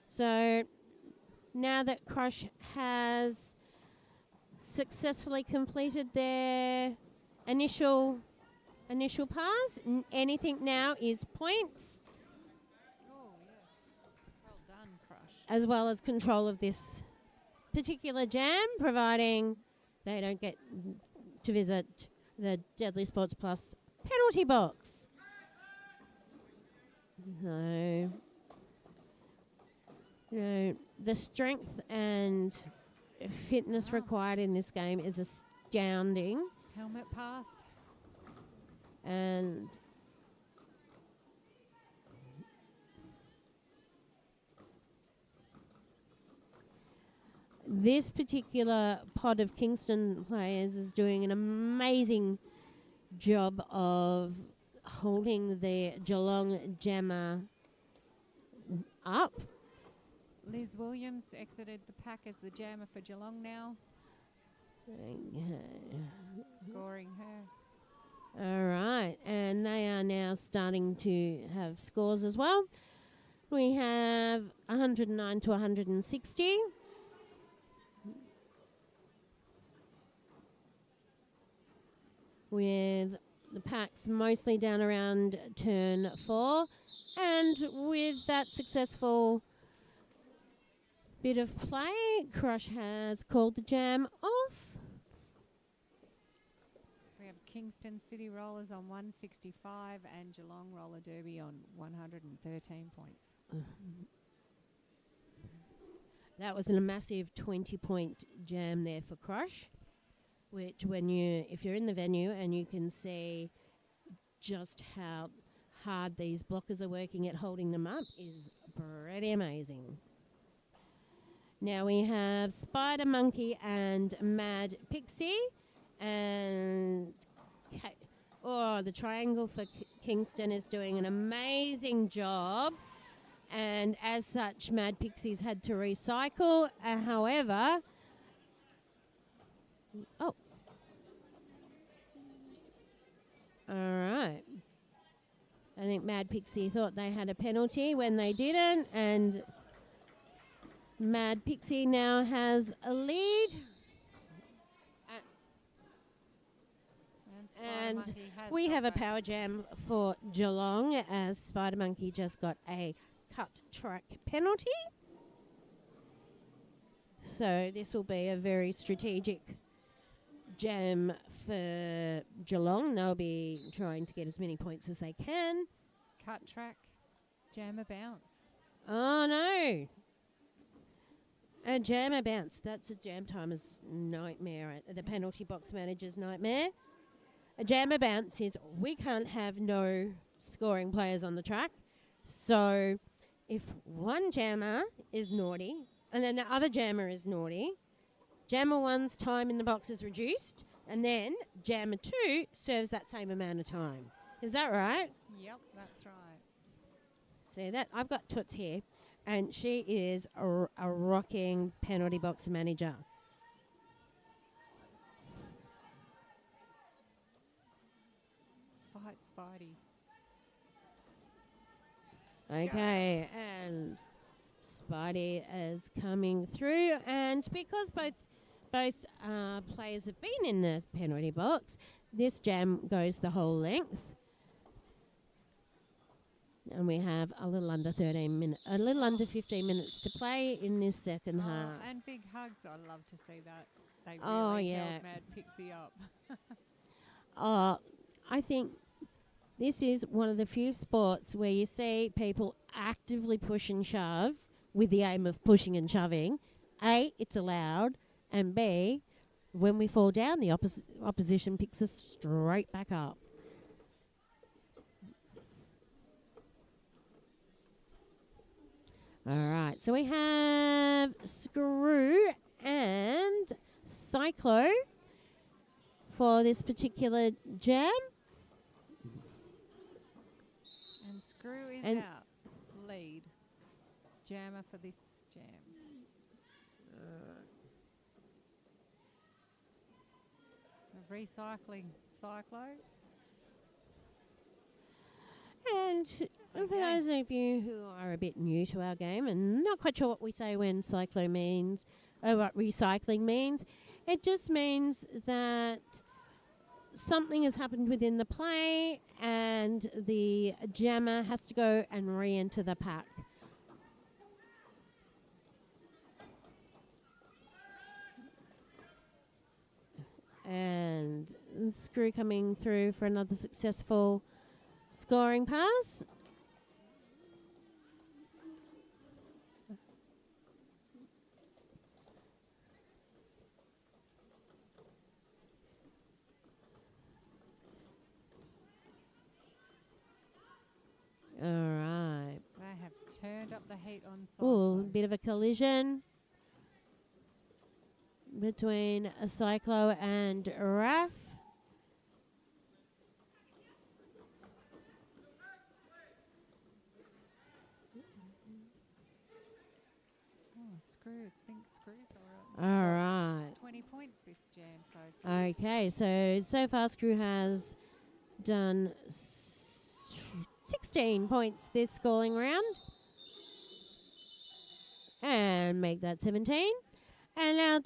So now that Crush has successfully completed their initial pass, anything now is points. Oh, yes. Well done, Crush. As well as control of this particular jam, providing they don't get to visit the Deadly Sports Plus penalty box. So, the strength and fitness required in this game is astounding. Helmet pass. And this particular pod of Kingston players is doing an amazing job of holding the Geelong Jammer up. Liz Williams exited the pack as the jammer for Geelong now. Okay. Scored carrying her. All right, and they are now starting to have scores as well. We have 109 to 160. With the packs mostly down around turn 4. And with that successful bit of play, Crush has called the jam off. We have Kingston City Rollers on 165 and Geelong Roller Derby on 113 points. That was a massive 20-point jam there for Crush, which if you're in the venue and you can see just how hard these blockers are working at holding them up is pretty amazing. Now we have Spider Monkey and Mad Pixie, and the triangle for Kingston is doing an amazing job, and as such Mad Pixie's had to recycle. However, all right. I think Mad Pixie thought they had a penalty when they didn't, and Mad Pixie now has a lead. And we have a power jam for Geelong as Spider Monkey just got a cut track penalty. So this will be a very strategic jam for Geelong. They'll be trying to get as many points as they can. Cut track, jammer bounce. Oh no. A jammer bounce. That's a jam timer's nightmare. The penalty box manager's nightmare. A jammer bounce is we can't have no scoring players on the track. So if one jammer is naughty and then the other jammer is naughty, jammer 1's time in the box is reduced, and then jammer 2 serves that same amount of time. Is that right? Yep, that's right. See that? I've got Toots here, and she is a rocking penalty box manager. Fight Spidey. Okay, and Spidey is coming through, and because both players have been in the penalty box, this jam goes the whole length. And we have a little under 15 minutes to play in this second half. And big hugs. I love to see that. They Oh, really yeah. held Mad Pixie up. I think this is one of the few sports where you see people actively push and shove with the aim of pushing and shoving. A, it's allowed, and B, when we fall down, the opposition picks us straight back up. All right, so we have Screw and Cyclo for this particular jam. And Screw is And out. Lead. Jammer for this jam. Recycling Cyclo. And for those of you who are a bit new to our game and not quite sure what we say when cyclo means, or what recycling means, it just means that something has happened within the play and the jammer has to go and re-enter the pack. And Screw coming through for another successful scoring pass. All right. They have turned up the heat on Oh, Cyclo. bit of a collision between a Cyclo and Raf. Oh, Screw. I think Screw's All right. 20 points this jam so far. Okay, so far Screw has done 16 points this scoring round. And make that 17. And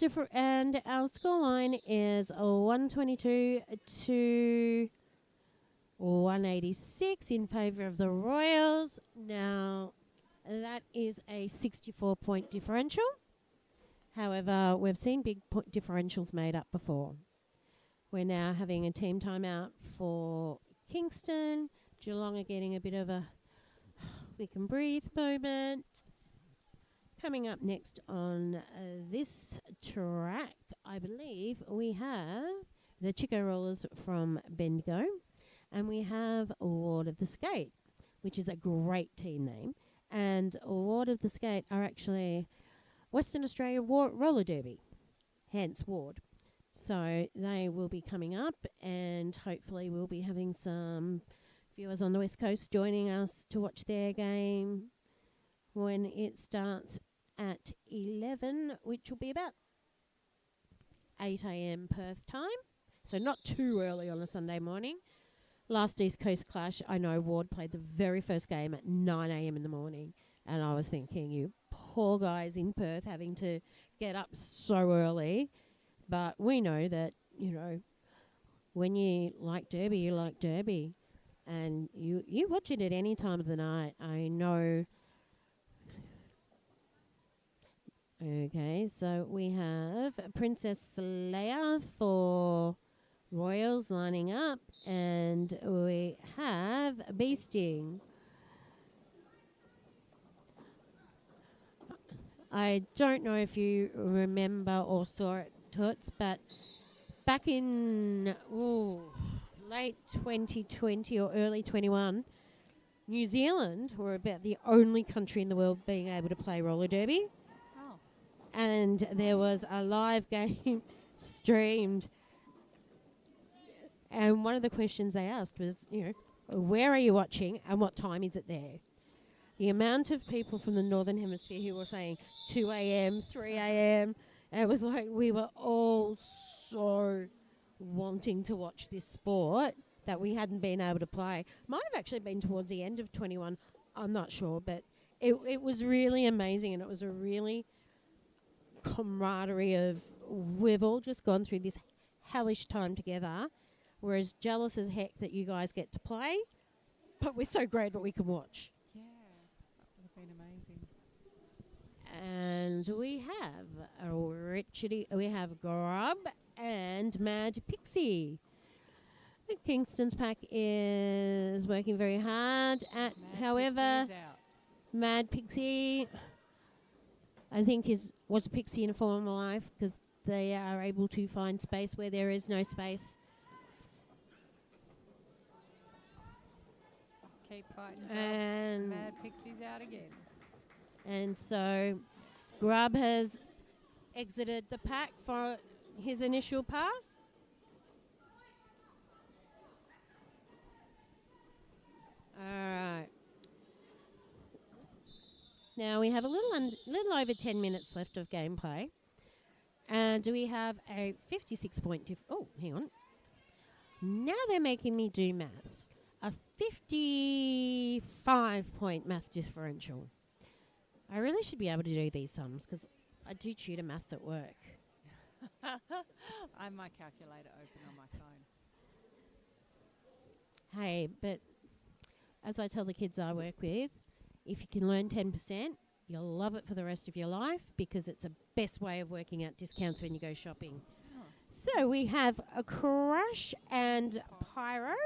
our scoreline is 122 to 186 in favour of the Royals. Now, that is a 64-point differential. However, we've seen big differentials made up before. We're now having a team timeout for Kingston. Geelong are getting a bit of a we can breathe moment. Coming up next on this track, I believe we have the Chico Rollers from Bendigo, and we have Ward of the Skate, which is a great team name. And Ward of the Skate are actually Western Australia Roller Derby, hence Ward. So they will be coming up, and hopefully we'll be having some viewers on the West Coast joining us to watch their game when it starts at 11, which will be about 8 a.m. Perth time. So not too early on a Sunday morning. Last East Coast Clash, I know Ward played the very first game at 9 a.m. in the morning. And I was thinking, you poor guys in Perth having to get up so early. But we know that, when you like Derby, you like Derby. And you watch it at any time of the night. I know. Okay, so we have Princess Leia for Royals lining up. And we have Beasting. I don't know if you remember or saw it, Toots, but back in late 2020 or early 21, New Zealand were about the only country in the world being able to play roller derby. Oh. And there was a live game streamed. And one of the questions they asked was, where are you watching and what time is it there? The amount of people from the Northern Hemisphere who were saying 2 a.m., 3 a.m., and it was like we were all so wanting to watch this sport that we hadn't been able to play. Might have actually been towards the end of 21, I'm not sure, but it was really amazing, and it was a really camaraderie of we've all just gone through this hellish time together. We're as jealous as heck that you guys get to play, but we're so great that we can watch. Yeah, that would have been amazing. And we have we have Grub and Mad Pixie. Kingston's pack is working very hard however, Mad Pixie, I think was a pixie in a former life because they are able to find space where there is no space. Keep fighting. And Mad Pixie's out again. And so Grub has exited the pack for his initial pass. All right. Now we have a little over 10 minutes left of gameplay. And we have a 56-point hang on. Now they're making me do maths. A 55-point math differential. I really should be able to do these sums because I do tutor maths at work. I have my calculator open on my phone. Hey, but as I tell the kids I work with, if you can learn 10%, you'll love it for the rest of your life because it's the best way of working out discounts when you go shopping. Oh. So we have a Crush and Pyro,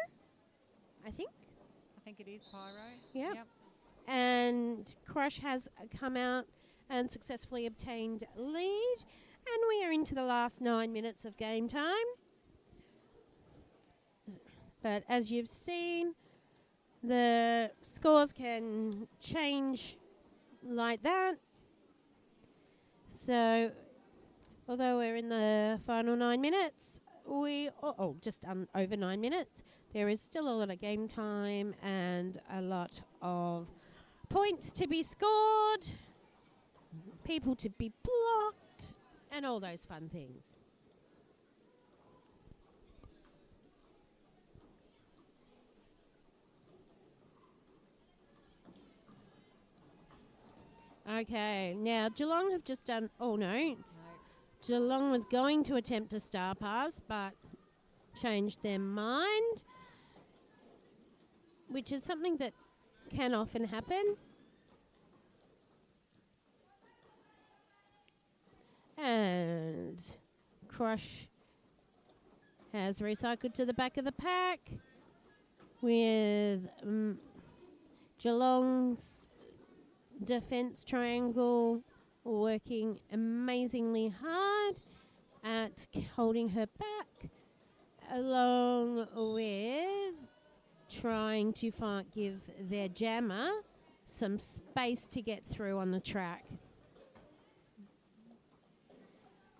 I think. I think it is Pyro. Yep. And Crush has come out and successfully obtained lead. And we are into the last 9 minutes of game time. But as you've seen, the scores can change like that. So, although we're in the final 9 minutes, just over 9 minutes, there is still a lot of game time and a lot of points to be scored, people to be blocked, and all those fun things. Okay, now Geelong have just done... Oh, no. No. Geelong was going to attempt a star pass, but changed their mind, which is something that can often happen. And Crush has recycled to the back of the pack with Geelong's defence triangle working amazingly hard at holding her back, along with trying to give their jammer some space to get through on the track.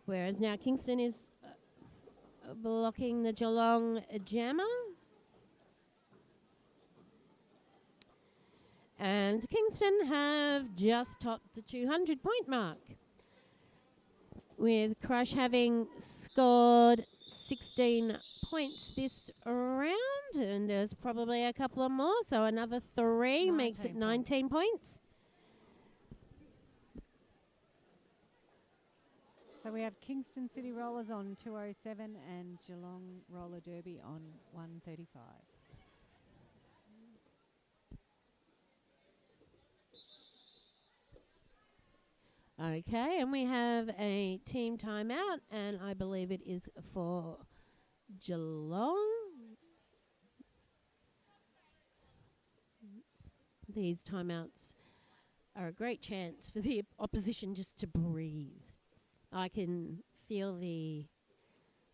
Whereas now Kingston is blocking the Geelong jammer. And Kingston have just topped the 200 point mark, with Crush having scored 16 points this round, and there's probably a couple of more, so another 3 makes it 19 points. So we have Kingston City Rollers on 207 and Geelong Roller Derby on 135. Okay, and we have a team timeout, and I believe it is for Geelong. These timeouts are a great chance for the opposition just to breathe. I can feel the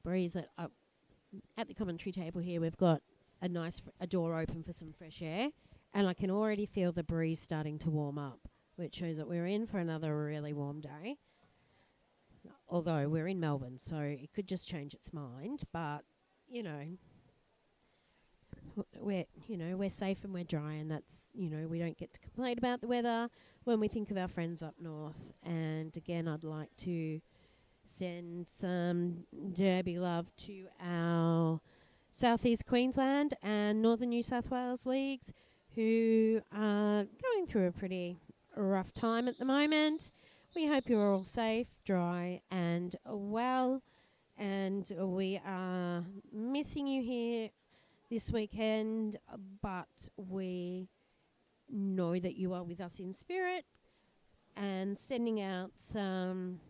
breeze at the commentary table here. We've got a door open for some fresh air, and I can already feel the breeze starting to warm up, which shows that we're in for another really warm day. Although we're in Melbourne, so it could just change its mind. But, we're safe and we're dry, and that's, we don't get to complain about the weather when we think of our friends up north. And again, I'd like to send some derby love to our Southeast Queensland and Northern New South Wales leagues, who are going through a pretty rough time at the moment. We hope you're all safe, dry and well, and we are missing you here this weekend, but we know that you are with us in spirit, and sending out some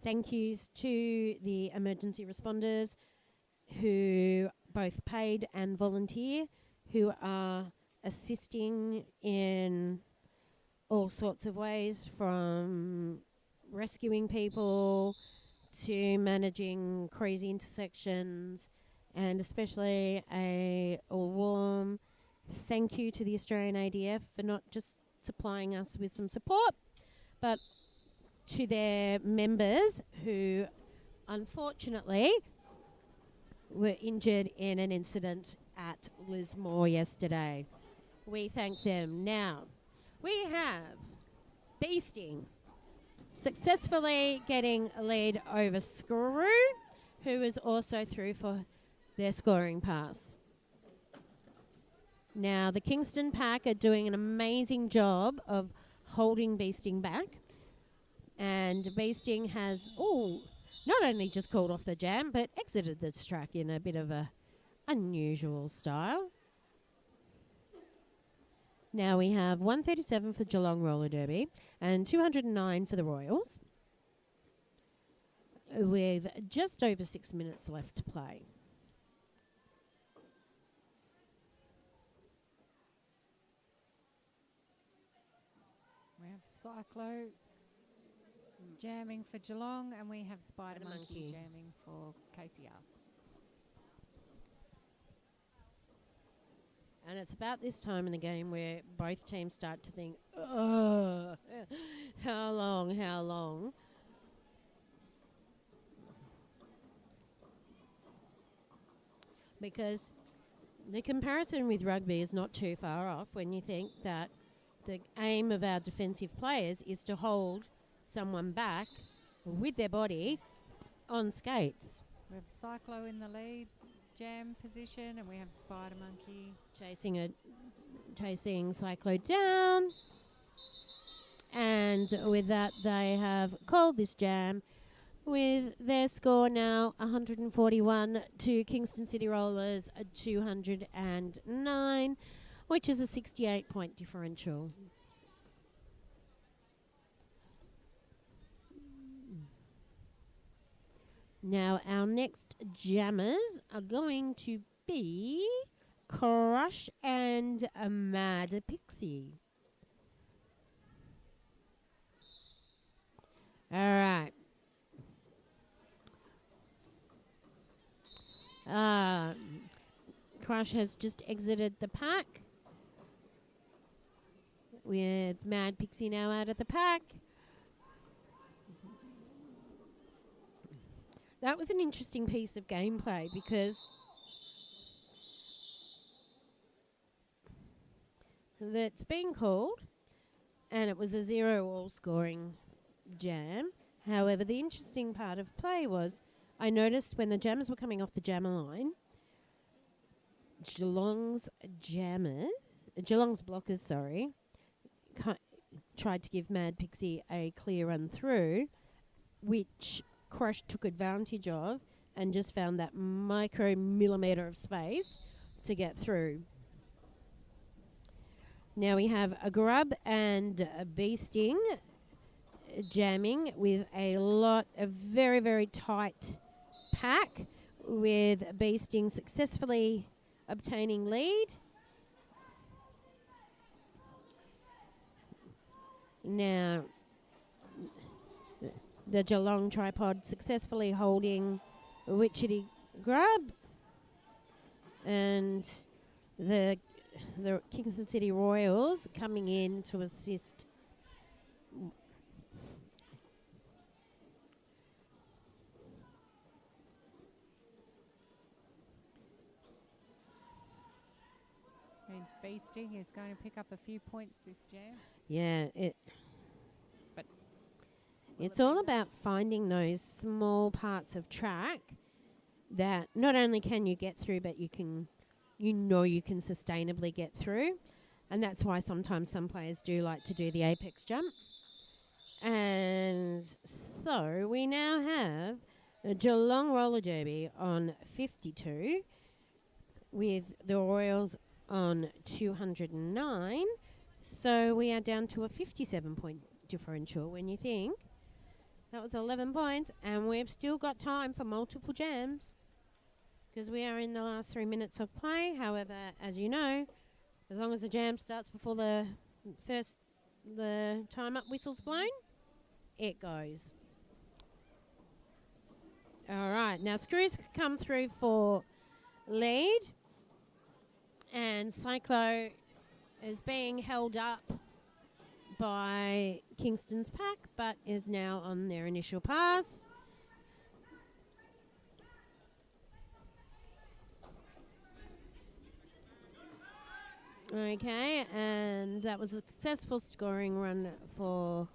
thank yous to the emergency responders who both paid and volunteer, who are assisting in all sorts of ways, from rescuing people to managing crazy intersections, and especially a warm thank you to the Australian ADF for not just supplying us with some support, but to their members who unfortunately were injured in an incident at Lismore yesterday. We thank them. Now, we have Beasting successfully getting a lead over Screw, who is also through for their scoring pass. Now, the Kingston pack are doing an amazing job of holding Beasting back. And Beasting has, not only just called off the jam, but exited this track in a bit of a unusual style. Now we have 137 for Geelong Roller Derby and 209 for the Royals, with just over 6 minutes left to play. We have Cyclo jamming for Geelong, and we have Spider Monkey jamming for KCR. And it's about this time in the game where both teams start to think, how long? Because the comparison with rugby is not too far off when you think that the aim of our defensive players is to hold someone back with their body on skates. We have Cyclo in the lead jam position, and we have Spider Monkey chasing Cyclo down. And with that, they have called this jam with their score now 141 to Kingston City Rollers 209, which is a 68-point differential. Now, our next jammers are going to be Crush and Mad Pixie. All right. Crush has just exited the pack, with Mad Pixie now out of the pack. That was an interesting piece of gameplay because that's been called, and it was a 0-all scoring jam. However, the interesting part of play was I noticed when the jammers were coming off the jammer line, Geelong's blockers, tried to give Mad Pixie a clear run through, which Crush took advantage of and just found that micro-millimetre of space to get through. Now we have a Grub and a Beasting jamming with a lot of very, very tight pack, with Beasting successfully obtaining lead. Now the Geelong tripod successfully holding Witchetty Grub, and the Kingston City Royals coming in to assist. Means Beasting is going to pick up a few points this jam. Yeah, But it's all about finding those small parts of track that not only can you get through, but you can sustainably get through. And that's why sometimes some players do like to do the apex jump. And so we now have a Geelong roller derby on 52, with the Royals on 209. So we are down to a 57-point differential when you think. That was 11 points, and we've still got time for multiple jams because we are in the last 3 minutes of play. However, as you know, as long as the jam starts before the time-up whistle's blown, it goes. All right, now Screws come through for lead, and Cyclo is being held up by Kingston's pack, but is now on their initial pass. Okay, and that was a successful scoring run for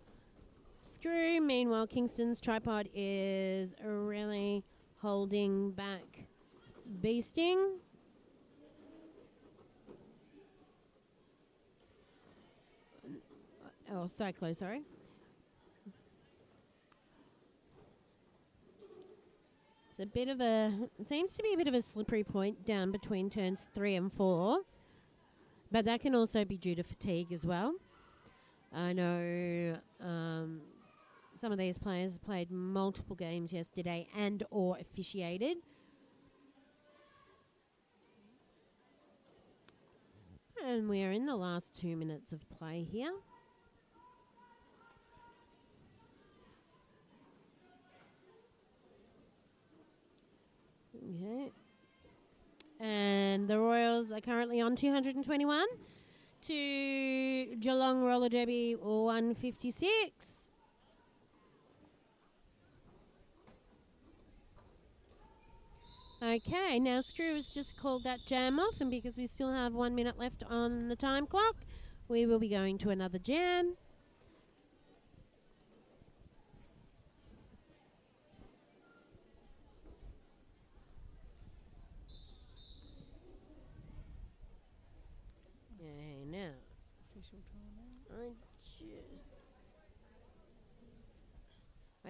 Screw. Meanwhile, Kingston's tripod is really holding back Beasting. Oh, Cyclo, sorry. It seems to be a bit of a slippery point down between turns 3 and 4, but that can also be due to fatigue as well. I know some of these players played multiple games yesterday and or officiated. And we are in the last 2 minutes of play here. Okay. And the Royals are currently on 221 to Geelong Roller Derby 156. Okay, now Screw has just called that jam off, and because we still have 1 minute left on the time clock, we will be going to another jam. Okay, now. official timeout. I just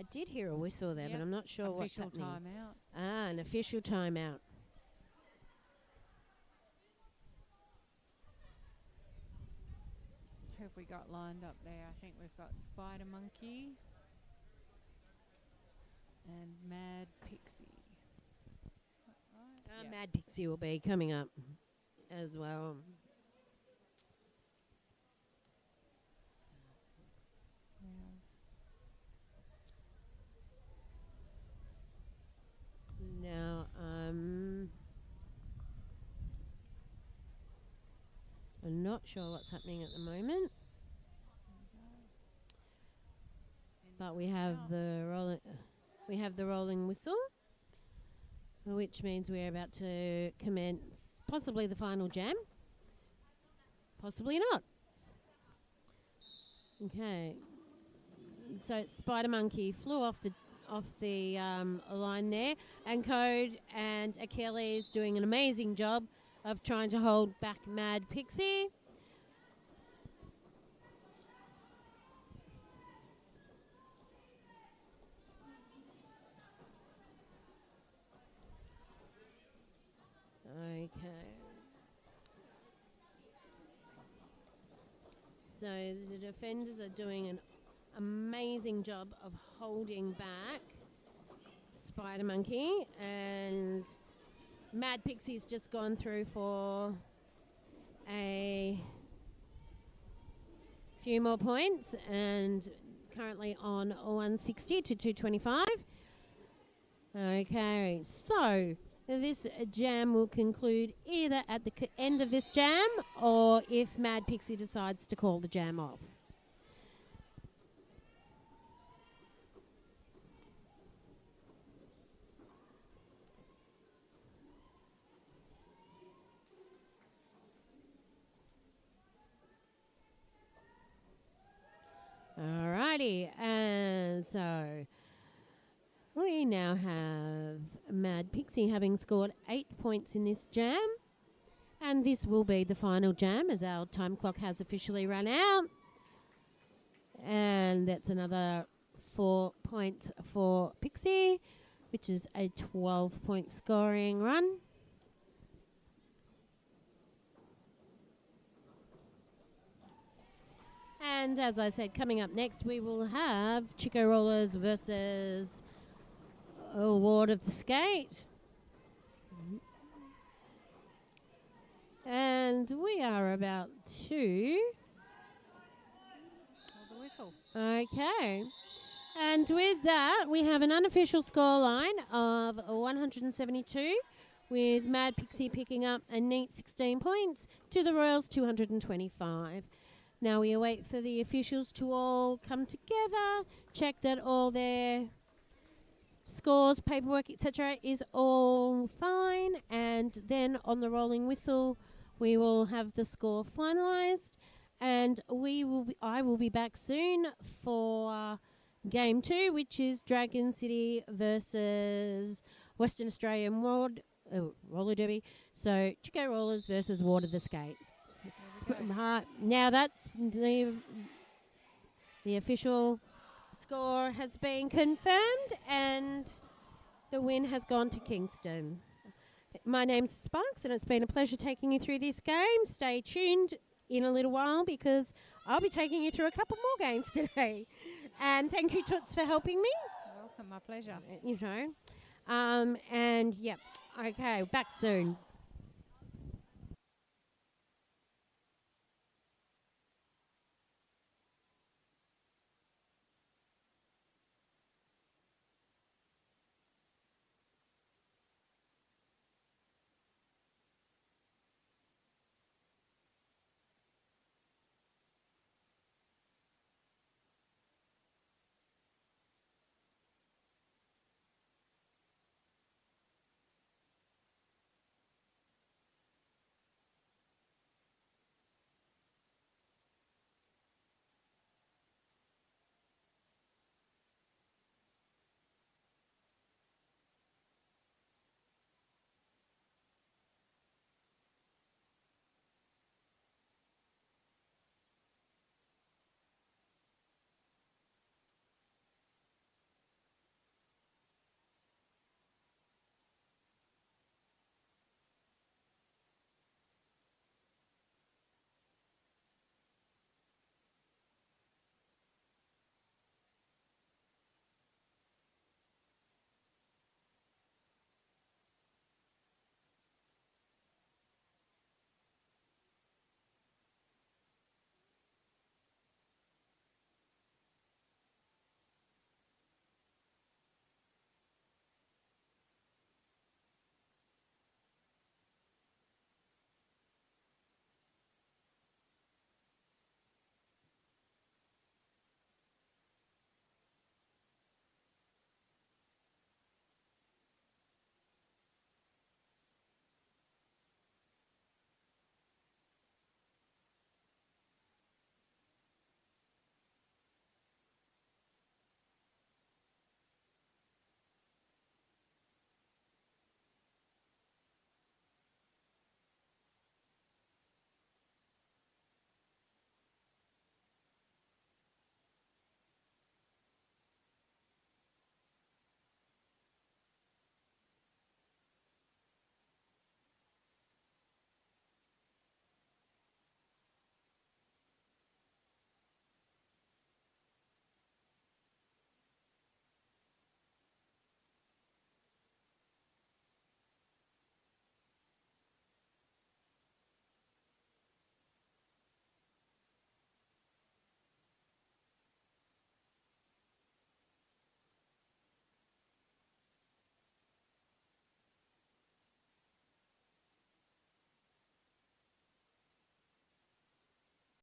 I did hear a whistle there, Yep. but I'm not sure what's Official happening. timeout. Ah, an official timeout. Who have we got lined up there? I think we've got Spider Monkey and Mad Pixie. Right? Mad Pixie will be coming up as well. Now, I'm not sure what's happening at the moment, but we have the rolling whistle, which means we're about to commence possibly the final jam, possibly not. Okay, so Spider Monkey flew off the line there, and Code and Achilles doing an amazing job of trying to hold back Mad Pixie. Okay. So the defenders are doing an amazing job of holding back Spider Monkey, and Mad Pixie's just gone through for a few more points and currently on 160 to 225. Okay, so this jam will conclude either at the end of this jam or if Mad Pixie decides to call the jam off. Alrighty, and so we now have Mad Pixie having scored 8 points in this jam, and this will be the final jam as our time clock has officially run out. And that's another 4 points for Pixie, which is a 12-point scoring run. And as I said, coming up next, we will have Chico Rollers versus Ward of the Skate. And we are about to... Hold the whistle. Okay. And with that, we have an unofficial scoreline of 172, with Mad Pixie picking up a neat 16 points to the Royals 225. Now we await for the officials to all come together, check that all their scores, paperwork, etc. is all fine, and then on the rolling whistle we will have the score finalised, and I will be back soon for game 2, which is Dragon City versus Western Australian Roller Derby. So Chico Rollers versus Ward of the Skate. Now that's the official score has been confirmed, and the win has gone to Kingston. My name's Sparks, and it's been a pleasure taking you through this game. Stay tuned in a little while because I'll be taking you through a couple more games today. And thank you, Toots, for helping me. Welcome, my pleasure. And yep, okay, back soon.